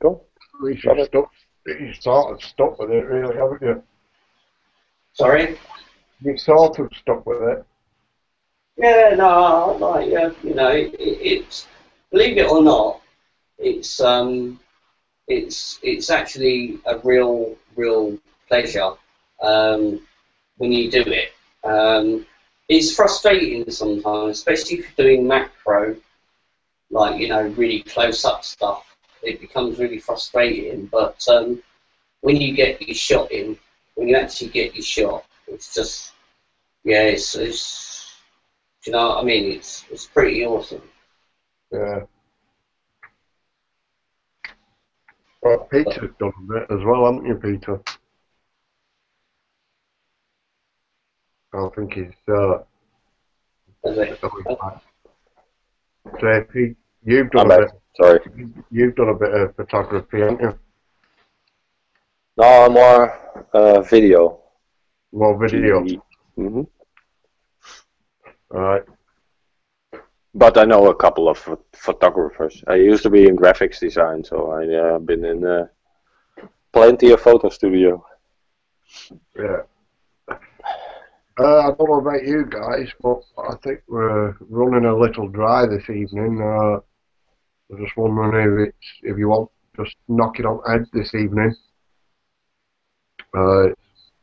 Cool. You sort of stuck with it, really, haven't you? Sorry? You sort of stuck with it. Yeah, no, like yeah, you know, it's believe it or not, it's actually a real pleasure when you do it. It's frustrating sometimes, especially if you're doing macro, like, you know, really close up stuff. It becomes really frustrating. But when you get your shot in, when you actually get your shot, it's just, yeah, it's do you know what I mean? It's pretty awesome. Yeah. Well, Peter's done a bit as well, haven't you, Peter? I think he's say, Pete, you've done a bit. Sorry. You've done a bit of photography, haven't you? No, more video. More video. Mm-hmm. Alright. But I know a couple of photographers. I used to be in graphics design, so I've been in plenty of photo studio. Yeah. I don't know about you guys, but I think we're running a little dry this evening. I'm just wondering if you want just knock it on head this evening. It's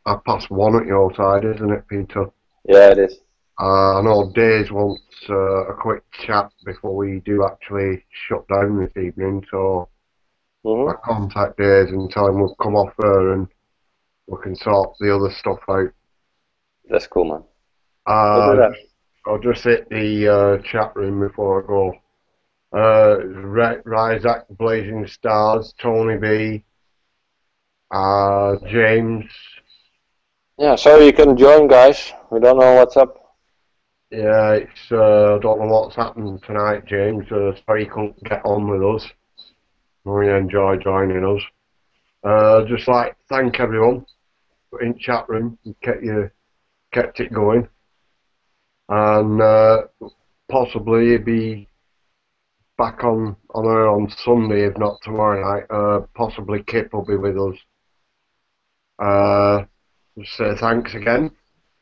1:30 at your side, isn't it, Peter? Yeah, it is. I know Days wants a quick chat before we do actually shut down this evening, so I contact Days and tell him we'll come off there and we can sort the other stuff out. That's cool, man. I'll just hit the chat room before I go. Ryzak, Blazing Stars, Tony B, James. Yeah, so you can join, guys. We don't know what's up. Yeah, it's I don't know what's happened tonight, James. Sorry you couldn't get on with us. We enjoy joining us. Just like thank everyone in chat room who kept it going, and possibly be back on Sunday, if not tomorrow night. Possibly Kip will be with us. Just say thanks again,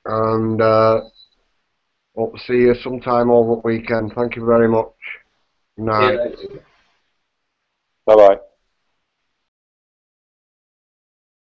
and hope to see you sometime over the weekend. Thank you very much. Good night. Bye bye.